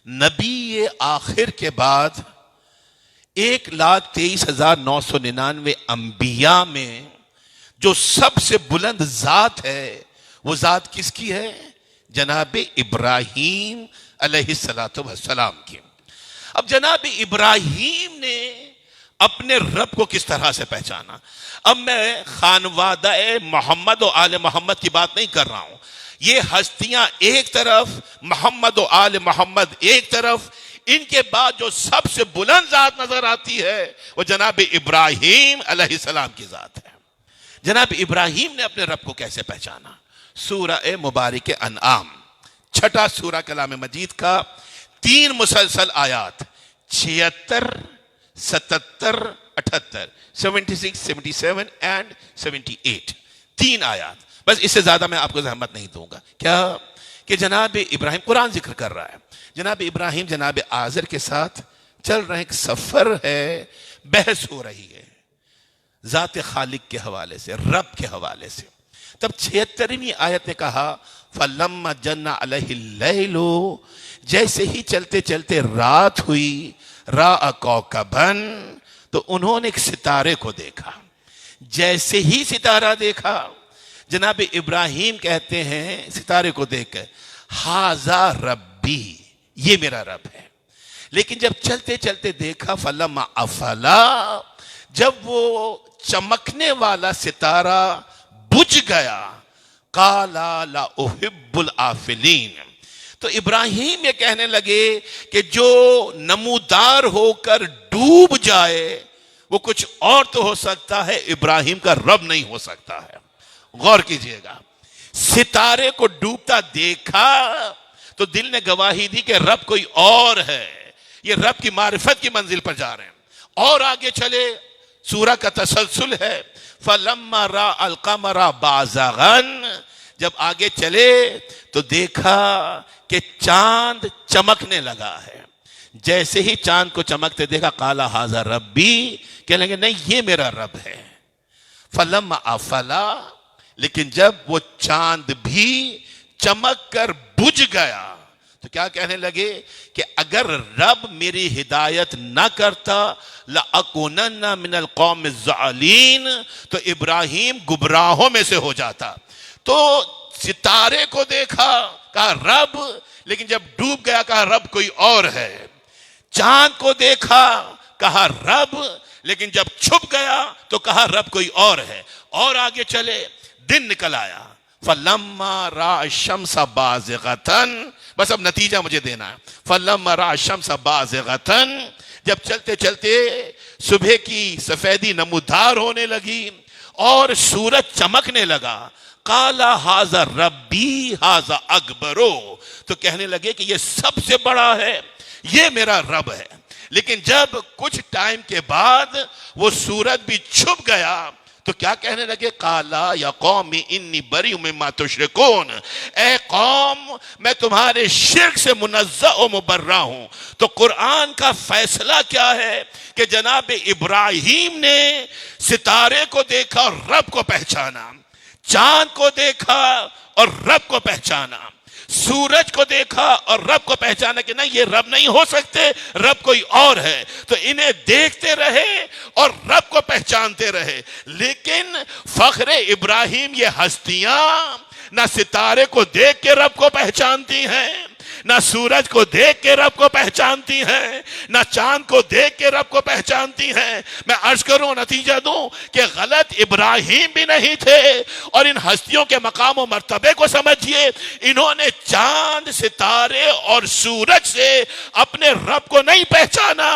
نبی آخر کے بعد 1,23,999 انبیاء میں جو سب سے بلند ذات ہے، وہ ذات کس کی ہے؟ جناب ابراہیم علیہ السلام کی. اب جناب ابراہیم نے اپنے رب کو کس طرح سے پہچانا. اب میں خانوادہ محمد و آل محمد کی بات نہیں کر رہا ہوں. یہ ہستیاں ایک طرف، محمد و آل محمد ایک طرف، ان کے بعد جو سب سے بلند ذات نظر آتی ہے وہ جناب ابراہیم علیہ السلام کی ذات ہے. جناب ابراہیم نے اپنے رب کو کیسے پہچانا؟ سورہ مبارک انعام، چھٹا سورہ کلام مجید کا 3 مسلسل آیات، 76، 77، 78، 76، 77 and 78، 3 آیات. بس اس سے زیادہ میں آپ کو زحمت نہیں دوں گا. کیا کہ جناب ابراہیم، قرآن ذکر کر رہا ہے، جناب ابراہیم جناب آزر کے ساتھ چل رہے، ایک سفر ہے، بحث ہو رہی ہے ذات خالق کے حوالے سے، رب کے حوالے سے. تب 76ویں آیت نے کہا فَلَمَّا جَنَّ عَلَيْهِ اللَّيْلُ، جیسے ہی چلتے چلتے رات ہوئی، رَأَ كَوْكَبًا، تو انہوں نے ایک ستارے کو دیکھا. جیسے ہی ستارہ دیکھا، جناب ابراہیم کہتے ہیں ستارے کو دیکھ کر ہاذا ربی، یہ میرا رب ہے. لیکن جب چلتے چلتے دیکھا فلما افلا، جب وہ چمکنے والا ستارہ بجھ گیا، قالا لا احب الافلین، تو ابراہیم یہ کہنے لگے کہ جو نمودار ہو کر ڈوب جائے وہ کچھ اور تو ہو سکتا ہے، ابراہیم کا رب نہیں ہو سکتا ہے. غور کیجئے گا، ستارے کو ڈوبتا دیکھا تو دل نے گواہی دی کہ رب کوئی اور ہے، یہ رب کی معرفت کی منزل پر جا رہے ہیں. اور آگے چلے، سورہ کا تسلسل ہے، فَلَمَّا رَأَ الْقَمَرَ بَازِغًا، جب آگے چلے تو دیکھا کہ چاند چمکنے لگا ہے. جیسے ہی چاند کو چمکتے دیکھا قَالَ هَذَا رَبِّي، کہنے لگے نہیں یہ میرا رب ہے. فَلَمَّا أَفَلَا، لیکن جب وہ چاند بھی چمک کر بجھ گیا تو کیا کہنے لگے کہ اگر رب میری ہدایت نہ کرتا لَأَكُونَنَّ مِنَ الْقَوْمِ الظَّالِمِينَ، تو ابراہیم گمراہوں میں سے ہو جاتا. تو ستارے کو دیکھا، کہا رب، لیکن جب ڈوب گیا کہا رب کوئی اور ہے. چاند کو دیکھا، کہا رب، لیکن جب چھپ گیا تو کہا رب کوئی اور ہے. اور آگے چلے، دن نکل آیا، فَلَمَّا رَأَ الشَّمْسَ بَازِغَةً، بس اب نتیجہ مجھے دینا ہے. فَلَمَّا رَأَ الشَّمْسَ بَازِغَةً، جب چلتے چلتے صبح کی سفیدی نمودار ہونے لگی اور سورج چمکنے لگا، قالا ھذا ربی ھذا اکبرو، تو کہنے لگے کہ یہ سب سے بڑا ہے، یہ میرا رب ہے۔ لیکن جب کچھ ٹائم کے بعد وہ سورج بھی چھپ گیا تو کیا کہنے لگے؟ قالا یا قوم انی بری مما تشرکون، اے قوم میں تمہارے شرک سے منزہ و مبرہ ہوں۔ تو قرآن کا فیصلہ کیا ہے کہ جناب ابراہیم نے ستارے کو دیکھا اور رب کو پہچانا، چاند کو دیکھا اور رب کو پہچانا، سورج کو دیکھا اور رب کو پہچانا کہ نہیں، یہ رب نہیں ہو سکتے، رب کوئی اور ہے۔ تو انہیں دیکھتے رہے اور رب کو پہچانتے رہے۔ لیکن فخر ابراہیم یہ ہستیاں نہ ستارے کو دیکھ کے رب کو پہچانتی ہیں، نہ سورج کو دیکھ کے رب کو پہچانتی ہیں، نہ چاند کو دیکھ کے رب کو پہچانتی ہیں۔ میں عرض کروں، نتیجہ دوں کہ غلط ابراہیم بھی نہیں تھے، اور ان ہستیوں کے مقام و مرتبے کو سمجھیے، انہوں نے چاند، ستارے اور سورج سے اپنے رب کو نہیں پہچانا،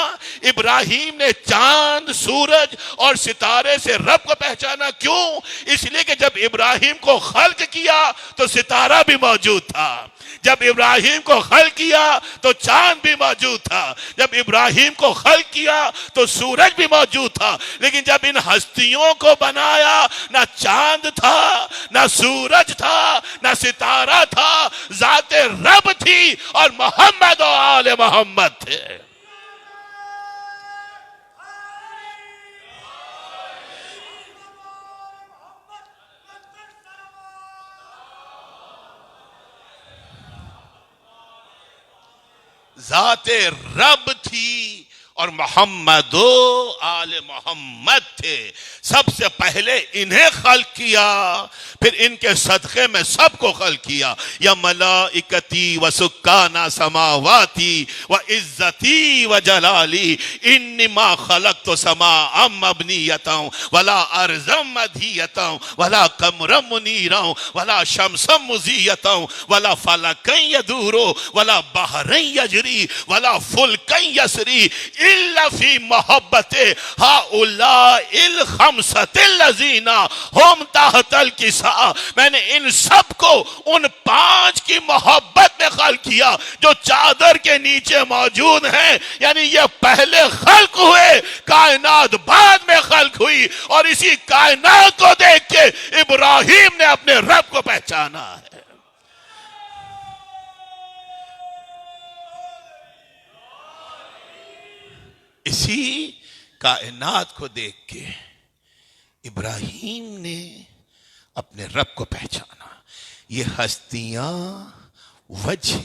ابراہیم نے چاند، سورج اور ستارے سے رب کو پہچانا۔ کیوں؟ اس لیے کہ جب ابراہیم کو خلق کیا تو ستارہ بھی موجود تھا، جب ابراہیم کو خلق کیا تو چاند بھی موجود تھا، جب ابراہیم کو خلق کیا تو سورج بھی موجود تھا۔ لیکن جب ان ہستیوں کو بنایا، نہ چاند تھا، نہ سورج تھا، نہ ستارہ تھا، ذات رب تھی اور محمد و آل محمد تھے۔ ذات رب تھی اور محمد و آل محمد تھے۔ سب سے پہلے انہیں خلق کیا، پھر ان کے صدقے میں سب کو خلق کیا۔ یا ملائکتی و سکانہ سماواتی و عزتی و جلالی انما خلقت سماء مبنیتا ولا ارضا مدھیتا ولا قمرا منیرا ولا شمسا مضیتا ولا فلکا یدور ولا بحرا یجری ولا فلکا یسری الا فی محبت ہؤلاء الخمسۃ الذین ہم تحت الکساء۔ میں نے ان سب کو ان 5 کی محبت میں خلق کیا جو چادر کے نیچے موجود ہیں، یعنی یہ پہلے خلق ہوئے، کائنات بعد میں خلق ہوئی، اور اسی کائنات کو دیکھ کے ابراہیم نے اپنے رب کو پہچانا ہے۔ اسی کائنات کو دیکھ کے ابراہیم نے اپنے رب کو پہچانا۔ یہ ہستیاں وجہ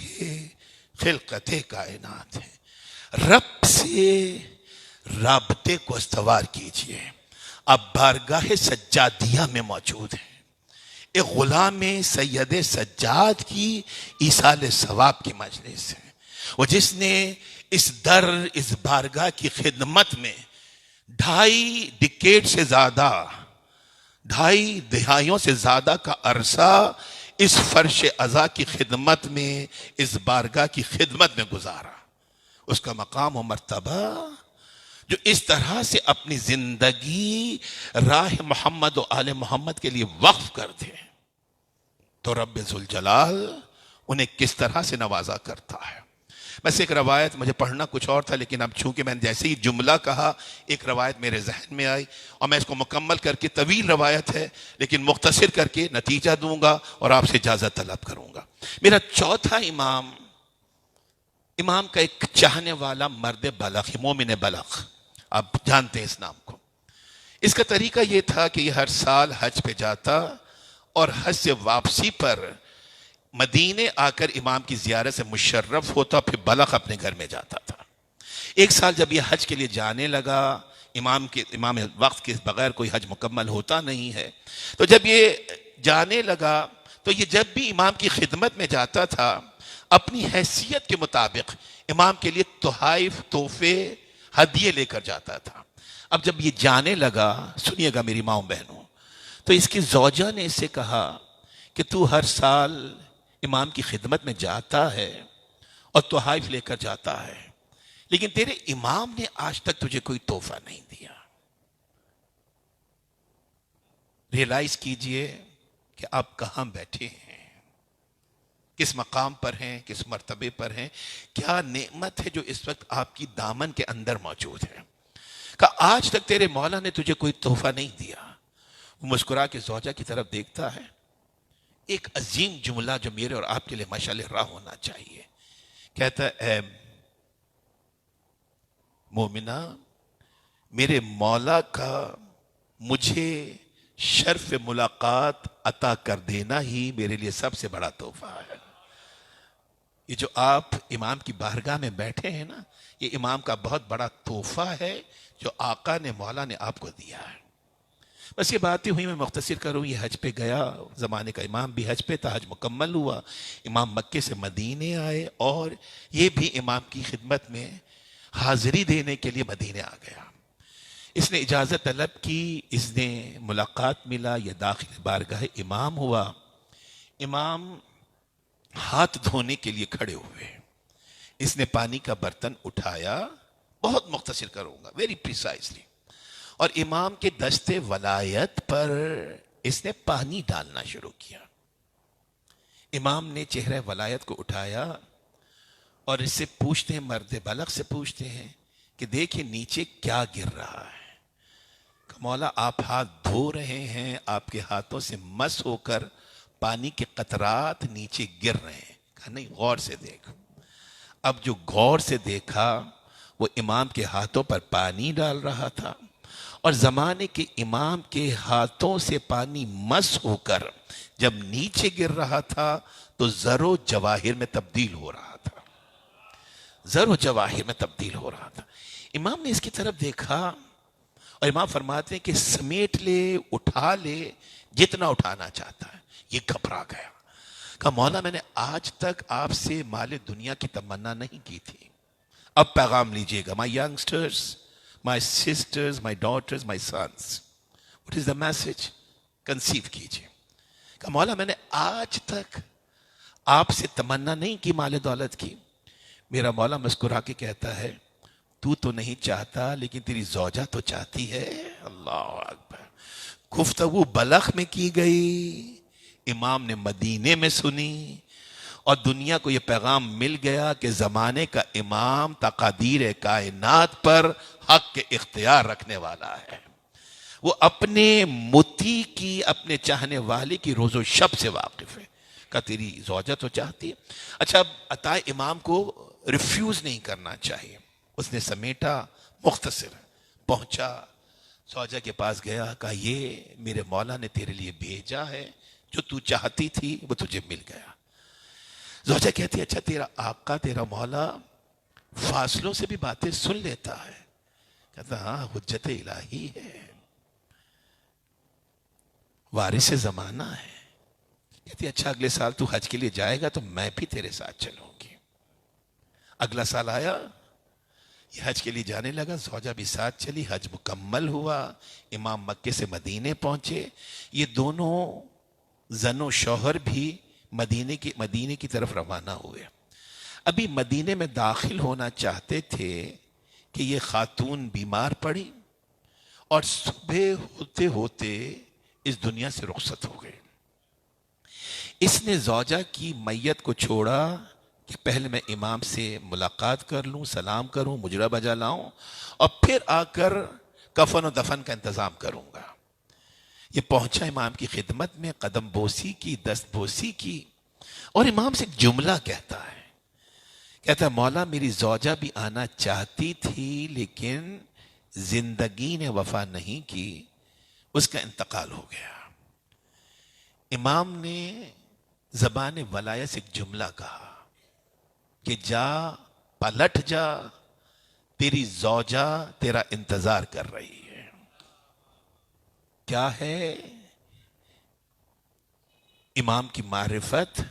خلقت کائنات ہیں۔ رب سے رابطے کو استوار کیجئے۔ اب بارگاہ سجادیہ میں موجود ہیں، ایک غلام سید سجاد کی ایصال ثواب کی مجلس ہے، وہ جس نے اس بارگاہ کی خدمت میں 2.5 ڈیکیڈ سے زیادہ، 2.5 دہائیوں سے زیادہ کا عرصہ اس فرش عزا کی خدمت میں، اس بارگاہ کی خدمت میں گزارا۔ اس کا مقام و مرتبہ جو اس طرح سے اپنی زندگی راہ محمد و آل محمد کے لیے وقف کر دے، تو رب ذوالجلال انہیں کس طرح سے نوازا کرتا ہے۔ بس ایک روایت، مجھے پڑھنا کچھ اور تھا لیکن اب چونکہ میں نے جیسے ہی جملہ کہا ایک روایت میرے ذہن میں آئی، اور میں اس کو مکمل کر کے، طویل روایت ہے لیکن مختصر کر کے نتیجہ دوں گا اور آپ سے اجازت طلب کروں گا۔ میرا چوتھا امام کا ایک چاہنے والا مرد بلخ، مومن بلخ، آپ جانتے ہیں اس نام کو۔ اس کا طریقہ یہ تھا کہ یہ ہر سال حج پہ جاتا اور حج سے واپسی پر مدینے آ کر امام کی زیارت سے مشرف ہوتا، پھر بلخ اپنے گھر میں جاتا تھا۔ ایک سال جب یہ حج کے لیے جانے لگا، امام وقت کے بغیر کوئی حج مکمل ہوتا نہیں ہے، تو جب یہ جانے لگا تو یہ جب بھی امام کی خدمت میں جاتا تھا اپنی حیثیت کے مطابق امام کے لیے تحائف، تحفے، ہدیے لے کر جاتا تھا۔ اب جب یہ جانے لگا، سنیے گا میری ماؤں بہنوں، تو اس کی زوجہ نے اسے کہا کہ تو ہر سال امام کی خدمت میں جاتا ہے اور تحائف لے کر جاتا ہے، لیکن تیرے امام نے آج تک تجھے کوئی تحفہ نہیں دیا۔ ریئلائز کیجئے کہ آپ کہاں بیٹھے ہیں، کس مقام پر ہیں، کس مرتبے پر ہیں، کیا نعمت ہے جو اس وقت آپ کی دامن کے اندر موجود ہے۔ کہ آج تک تیرے مولا نے تجھے کوئی تحفہ نہیں دیا۔ وہ مسکرا کے زوجہ کی طرف دیکھتا ہے، ایک عظیم جملہ جو میرے اور آپ کے لیے مشعل راہ ہونا چاہیے، کہتا ہے اے مومنہ، میرے مولا کا مجھے شرف ملاقات عطا کر دینا ہی میرے لیے سب سے بڑا تحفہ ہے۔ یہ جو آپ امام کی بارگاہ میں بیٹھے ہیں نا، یہ امام کا بہت بڑا تحفہ ہے جو آقا نے، مولا نے آپ کو دیا ہے۔ بس یہ باتیں ہوئی، میں مختصر کروں، یہ حج پہ گیا، زمانے کا امام بھی حج پہ تھا، حج مکمل ہوا، امام مکے سے مدینے آئے اور یہ بھی امام کی خدمت میں حاضری دینے کے لیے مدینے آ گیا۔ اس نے اجازت طلب کی، اس نے ملاقات ملا، یہ داخل بارگاہ امام ہوا۔ امام ہاتھ دھونے کے لیے کھڑے ہوئے، اس نے پانی کا برتن اٹھایا، بہت مختصر کروں گا، ویری پریسائزلی، اور امام کے دست ولایت پر اس نے پانی ڈالنا شروع کیا۔ امام نے چہرہ ولایت کو اٹھایا اور اس سے پوچھتے ہیں، مرد بلغ سے پوچھتے ہیں کہ دیکھیں نیچے کیا گر رہا ہے۔ کہ مولا آپ ہاتھ دھو رہے ہیں، آپ کے ہاتھوں سے مس ہو کر پانی کے قطرات نیچے گر رہے ہیں۔ کہا نہیں، غور سے دیکھ۔ اب جو غور سے دیکھا، وہ امام کے ہاتھوں پر پانی ڈال رہا تھا، اور زمانے کے امام کے ہاتھوں سے پانی مس ہو کر جب نیچے گر رہا تھا تو زر و جواہر میں تبدیل ہو رہا تھا، زر و جواہر میں تبدیل ہو رہا تھا۔ امام نے اس کی طرف دیکھا اور امام فرماتے ہیں کہ سمیٹ لے، اٹھا لے، جتنا اٹھانا چاہتا ہے۔ یہ گھبرا گیا، کہا مولا میں نے آج تک آپ سے مال دنیا کی تمنا نہیں کی تھی، اب پیغام لیجئے گا۔ My youngsters, my sisters, my daughters, my sons, what is the message? Conceive کیجئے۔ کہ مولا میں نے آج تک آپ سے تمنا نہیں کی مال دولت کی۔ میرا مولا مسکرا کے کہتا ہے تو نہیں چاہتا لیکن تیری زوجہ تو چاہتی ہے۔ اللہ اکبر۔ گفتگو بلخ میں کی گئی، امام نے مدینے میں سنی، اور دنیا کو یہ پیغام مل گیا کہ زمانے کا امام تقادیر کائنات پر حق کے اختیار رکھنے والا ہے۔ وہ اپنے متی کی، اپنے چاہنے والے کی روز و شب سے واقف ہے۔ کہ تیری زوجہ تو چاہتی ہے۔ اچھا، اب عطا امام کو ریفیوز نہیں کرنا چاہیے۔ اس نے سمیٹا، مختصر پہنچا، زوجہ کے پاس گیا، کہا یہ میرے مولا نے تیرے لیے بھیجا ہے، جو تو چاہتی تھی وہ تجھے مل گیا۔ زوجہ کہتی ہے اچھا تیرا آقا، تیرا مولا فاصلوں سے بھی باتیں سن لیتا ہے؟ کہتا ہاں، حجت الہی ہے، وارث زمانہ ہے۔ کہتی اچھا اگلے سال تو حج کے لیے جائے گا تو میں بھی تیرے ساتھ چلوں گی۔ اگلا سال آیا، یہ حج کے لیے جانے لگا، زوجہ بھی ساتھ چلی، حج مکمل ہوا، امام مکے سے مدینے پہنچے۔ یہ دونوں زن و شوہر بھی مدینے کی طرف روانہ ہوئے۔ ابھی مدینے میں داخل ہونا چاہتے تھے کہ یہ خاتون بیمار پڑی اور صبح ہوتے ہوتے اس دنیا سے رخصت ہو گئے۔ اس نے زوجہ کی میت کو چھوڑا کہ پہلے میں امام سے ملاقات کر لوں، سلام کروں، مجرا بجا لاؤں، اور پھر آ کر کفن و دفن کا انتظام کروں گا۔ یہ پہنچا امام کی خدمت میں، قدم بوسی کی، دست بوسی کی، اور امام سے ایک جملہ کہتا ہے مولا میری زوجہ بھی آنا چاہتی تھی لیکن زندگی نے وفا نہیں کی، اس کا انتقال ہو گیا۔ امام نے زبان ولایت سے ایک جملہ کہا کہ جا، پلٹ جا، تیری زوجہ تیرا انتظار کر رہی ہے۔ کیا ہے امام کی معرفت؟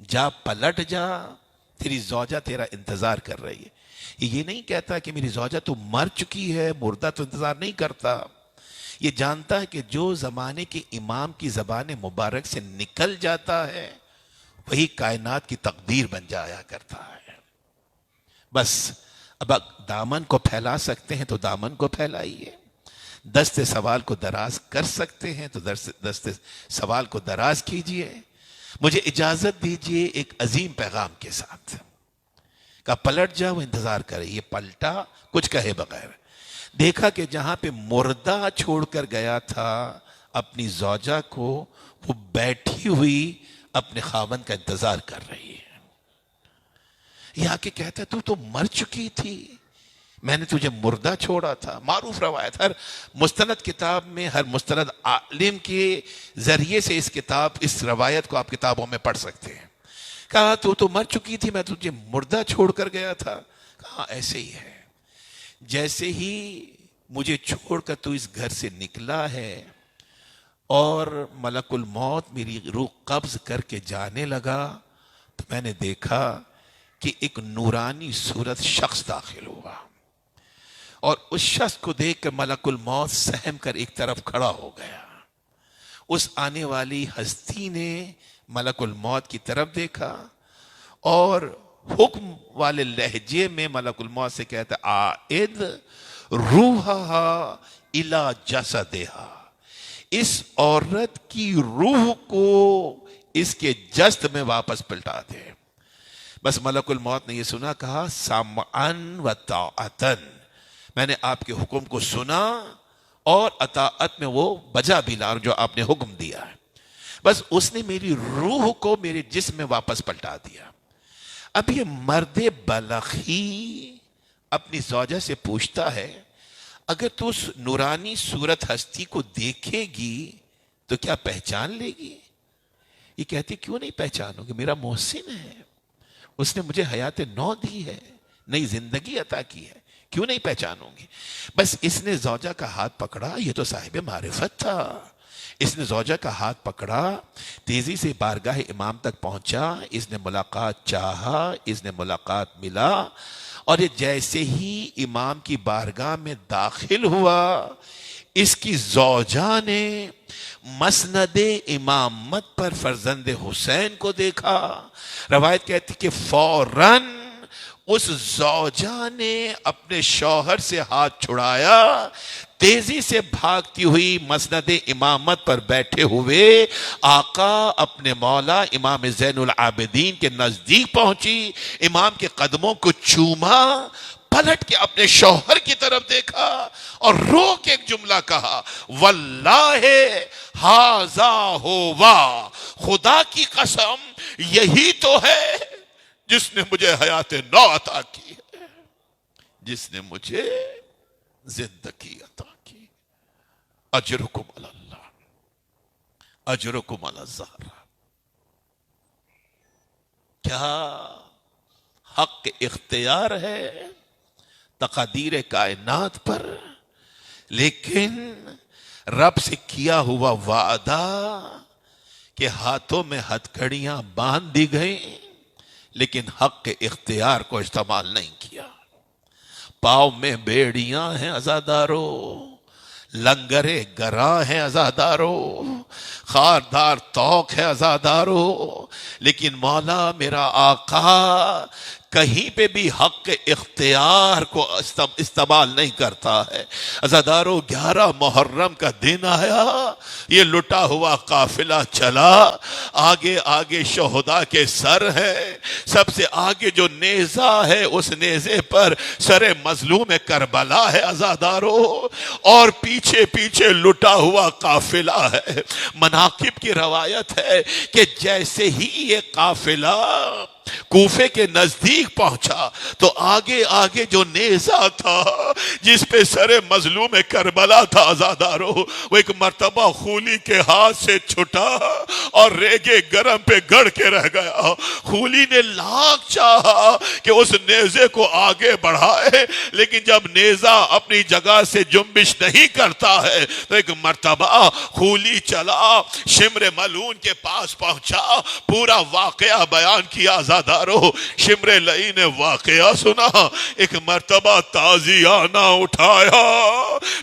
جا، پلٹ جا، تیری زوجہ تیرا انتظار کر رہی ہے۔ یہ نہیں کہتا کہ میری زوجہ تو مر چکی ہے، مردہ تو انتظار نہیں کرتا۔ یہ جانتا ہے کہ جو زمانے کے امام کی زبان مبارک سے نکل جاتا ہے وہی کائنات کی تقدیر بن جایا کرتا ہے۔ بس اب دامن کو پھیلا سکتے ہیں تو دامن کو پھیلائیے۔ دست سوال کو دراز کر سکتے ہیں تو دست سوال کو دراز کیجئے. مجھے اجازت دیجئے ایک عظیم پیغام کے ساتھ. کہا پلٹ جاؤ، انتظار کرے. یہ پلٹا کچھ کہے بغیر. دیکھا کہ جہاں پہ مردہ چھوڑ کر گیا تھا اپنی زوجہ کو، وہ بیٹھی ہوئی اپنے خاوند کا انتظار کر رہی ہے. یہ آ کے کہتا ہے تو مر چکی تھی، میں نے تجھے مردہ چھوڑا تھا. معروف روایت، ہر مستند کتاب میں، ہر مستند عالم کے ذریعے سے اس روایت کو آپ کتابوں میں پڑھ سکتے ہیں. کہا تو مر چکی تھی، میں تجھے مردہ چھوڑ کر گیا تھا. کہا ایسے ہی ہے، جیسے ہی مجھے چھوڑ کر تو اس گھر سے نکلا ہے اور ملک الموت میری روح قبض کر کے جانے لگا، تو میں نے دیکھا کہ ایک نورانی صورت شخص داخل ہوا، اور اس شخص کو دیکھ کر ملک الموت سہم کر ایک طرف کھڑا ہو گیا. اس آنے والی ہستی نے ملک الموت کی طرف دیکھا اور حکم والے لہجے میں ملک الموت سے کہتا آئد روحہا الی جسدہا، اس عورت کی روح کو اس کے جسد میں واپس پلٹا دے. بس ملک الموت نے یہ سنا، کہا سمعن و طاعتن، میں نے آپ کے حکم کو سنا اور اطاعت میں وہ بجا بھی لا جو آپ نے حکم دیا ہے. بس اس نے میری روح کو میرے جسم میں واپس پلٹا دیا. اب یہ مرد بلخی اپنی زوجہ سے پوچھتا ہے اگر تو اس نورانی صورت ہستی کو دیکھے گی تو کیا پہچان لے گی؟ یہ کہتی کیوں نہیں پہچانو گی، میرا محسن ہے، اس نے مجھے حیات نو دی ہے، نئی زندگی عطا کی ہے، کیوں نہیں پہچانوں گی؟ بس اس نے زوجہ کا ہاتھ پکڑا، یہ تو صاحب معرفت تھا. اس نے زوجہ کا ہاتھ پکڑا، تیزی سے بارگاہ امام تک پہنچا، اس نے ملاقات چاہا، اس نے ملاقات ملا، اور یہ جیسے ہی امام کی بارگاہ میں داخل ہوا، اس کی زوجہ نے مسند امامت پر فرزند حسین کو دیکھا. روایت کہتی کہ فوراً اس زوجہ نے اپنے شوہر سے ہاتھ چھڑایا، تیزی سے بھاگتی ہوئی مسند امامت پر بیٹھے ہوئے آقا اپنے مولا امام زین العابدین کے نزدیک پہنچی، امام کے قدموں کو چوما، پلٹ کے اپنے شوہر کی طرف دیکھا اور رو کے ایک جملہ کہا واللہ ھذا ھوا، خدا کی قسم یہی تو ہے جس نے مجھے حیات نو عطا کی ہے، جس نے مجھے زندگی عطا کی. اجرکم علی اللہ، اجرکم علی الزہرا. کیا حق اختیار ہے تقدیر کائنات پر، لیکن رب سے کیا ہوا وعدہ کہ ہاتھوں میں ہتھکڑیاں باندھ دی گئیں لیکن حق کے اختیار کو استعمال نہیں کیا. پاؤں میں بیڑیاں ہیں عزادارو، لنگرے گراں ہیں عزادارو، خاردار توق ہے عزادارو، لیکن مولا میرا آقا کہیں پہ بھی حق اختیار کو استعمال نہیں کرتا ہے. عزادارو 11 محرم کا دن آیا، یہ لٹا ہوا قافلہ چلا، آگے آگے شہداء کے سر ہے، سب سے آگے جو نیزہ ہے اس نیزے پر سر مظلوم کربلا ہے عزادارو، اور پیچھے پیچھے لٹا ہوا قافلہ ہے. مناقب کی روایت ہے کہ جیسے ہی یہ قافلہ کوفے کے نزدیک پہنچا تو آگے آگے جو نیزہ تھا جس پہ سر مظلوم کربلا تھا عزادارو، وہ ایک مرتبہ خولی کے ہاتھ سے چھٹا اور ریگے گرم پہ گڑ کے رہ گیا. خولی نے لاکھ چاہا کہ اس نیزے کو آگے بڑھائے، لیکن جب نیزہ اپنی جگہ سے جنبش نہیں کرتا ہے تو ایک مرتبہ خولی چلا، شمر ملعون کے پاس پہنچا، پورا واقعہ بیان کیا عزادارو شمر لئی نے واقعہ سنا، ایک مرتبہ تازیانہ اٹھایا،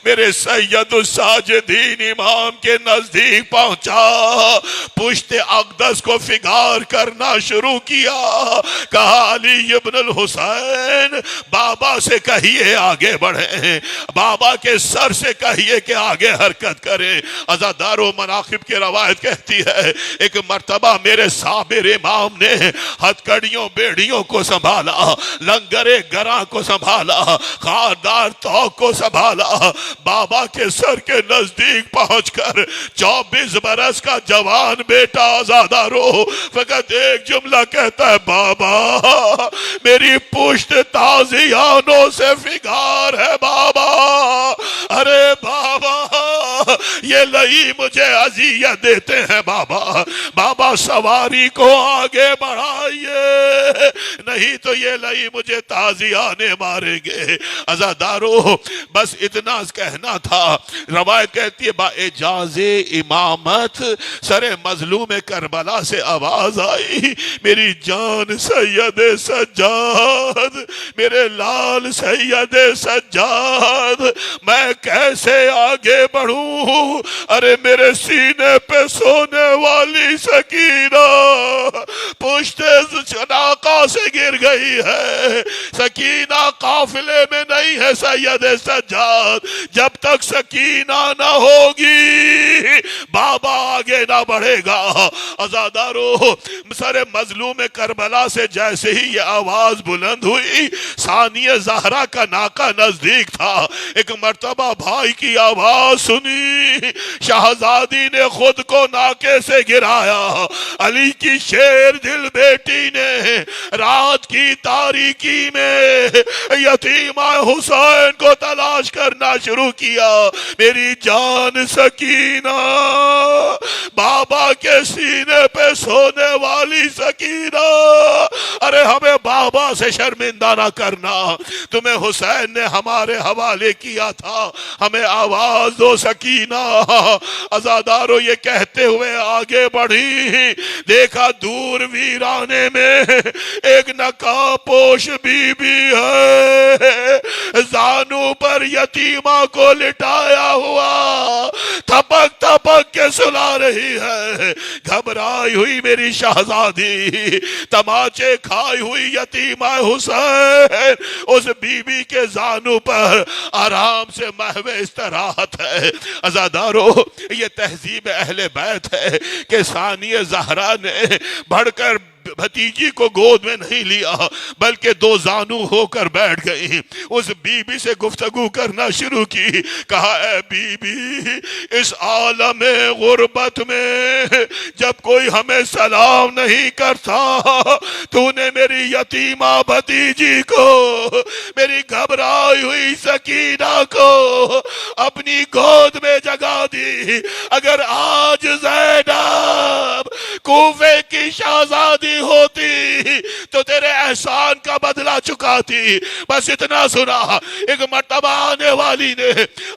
میرے سید الساجدین امام کے نزدیک پہنچا، پشت اقدس کو فگار کرنا شروع کیا، کہا علی ابن الحسین بابا سے کہیے آگے بڑھیں، بابا کے سر سے کہیے کہ آگے حرکت کریں۔ عزادارو مناقب کی روایت کہتی ہے ایک مرتبہ میرے صابر امام نے ہتھکڑیوں بیڑیوں کو سنبھالا، لنگر گراں کو سنبھالا، خاردار توق کو سنبھالا، بابا کے سر کے نزدیک پہنچ کر 24 برس کا جوان بیٹا عزادارو فقط ایک جملہ کہتا ہے، بابا میری پشت تازیانوں سے فگار ہے بابا، ارے بابا یہ لئی مجھے اذیت دیتے ہیں بابا، بابا سواری کو آگے بڑھائیے نہیں تو یہ لئی مجھے تازیانے ماریں گے۔ عزادارو بس اتنا کہنا تھا، روایت کہتی ہے با اجاز امامت سر مظلوم کربلا سے آواز آئی، میری جان سید سجاد، میرے لال سید سجاد، میں کیسے آگے بڑھوں؟ ارے میرے سینے پہ سونے والی سکینہ پشت چناقہ سے گر گئی ہے، سکینہ قافلے میں نہیں ہے سید سجاد، جب تک سکینہ نہ ہوگی بابا آگے نہ بڑھے گا۔ عزادارو سر مظلوم کربلا سے جیسے ہی یہ آواز بلند ہوئی، ثانیہ زہرا کا ناکہ نزدیک تھا، ایک مرتبہ بھائی کی آواز سنی، شہزادی نے خود کو ناکے سے گرایا، علی کی شیر دل بیٹی نے رات کی تاریکی میں یتیمہ حسین کو تلاش کرنا شروع کیا، میری جان سکینہ، بابا کے سینے پہ سونے والی سکینہ، ارے ہمیں بابا سے شرمندہ نہ کرنا، تمہیں حسین نے ہمارے حوالے کیا تھا، ہمیں آواز دو سکینہ۔ عزادارو یہ کہتے ہوئے آگے بڑھی، دیکھا دور ویرانے میں ایک نقاب پوش بی بی ہے، زانو پر یتیمہ کو لٹایا ہوا تھپک تھپک کے سلا رہی ہے، گھبرائی ہوئی میری شہزادی، تماچے کھائی ہوئی یتیمہ حسین اس بی بی کے زانو پر آرام سے محو استراحت ہے۔ عزادارو یہ تہذیب اہل بیت ہے کہ ثانیہ زہرا نے بڑھ کر بھتیجی کو گود میں نہیں لیا بلکہ دو زانو ہو کر بیٹھ گئی، اس بی بی سے گفتگو کرنا شروع کی، کہا اے بی بی اس عالم غربت میں جب کوئی ہمیں سلام نہیں کرتا، تو نے میری یتیمہ بھتیجی کو، میری گھبرائی ہوئی سکینہ کو اپنی گود میں جگا دی، اگر آج زینب کوفے کی شہزادی ہوتی تو تیرے احسان کا بدلہ چکاتی۔ بس اتنا سنا، ایک مرتبہ آنے والی نے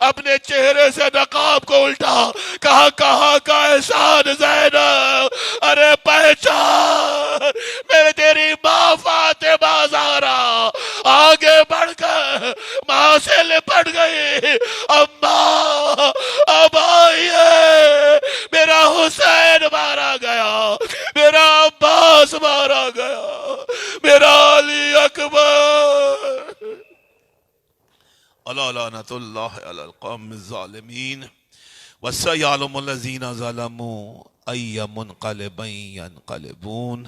اپنے چہرے سے نقاب کو الٹا، کہا کہاں کا احسان زینب، ارے پہچان میں تیری ماں فاطمہ زہرا، آگے بڑھ کر ماں سے لپٹ گئی، اماں اب آئیے، میرا حسین مارا گیا، میرا عباس مارا گیا، میرا علی اکبر۔ الا لعنت اللہ علی القوم الظالمین وسيعلم الذين ظلموا أي منقلب ينقلبون۔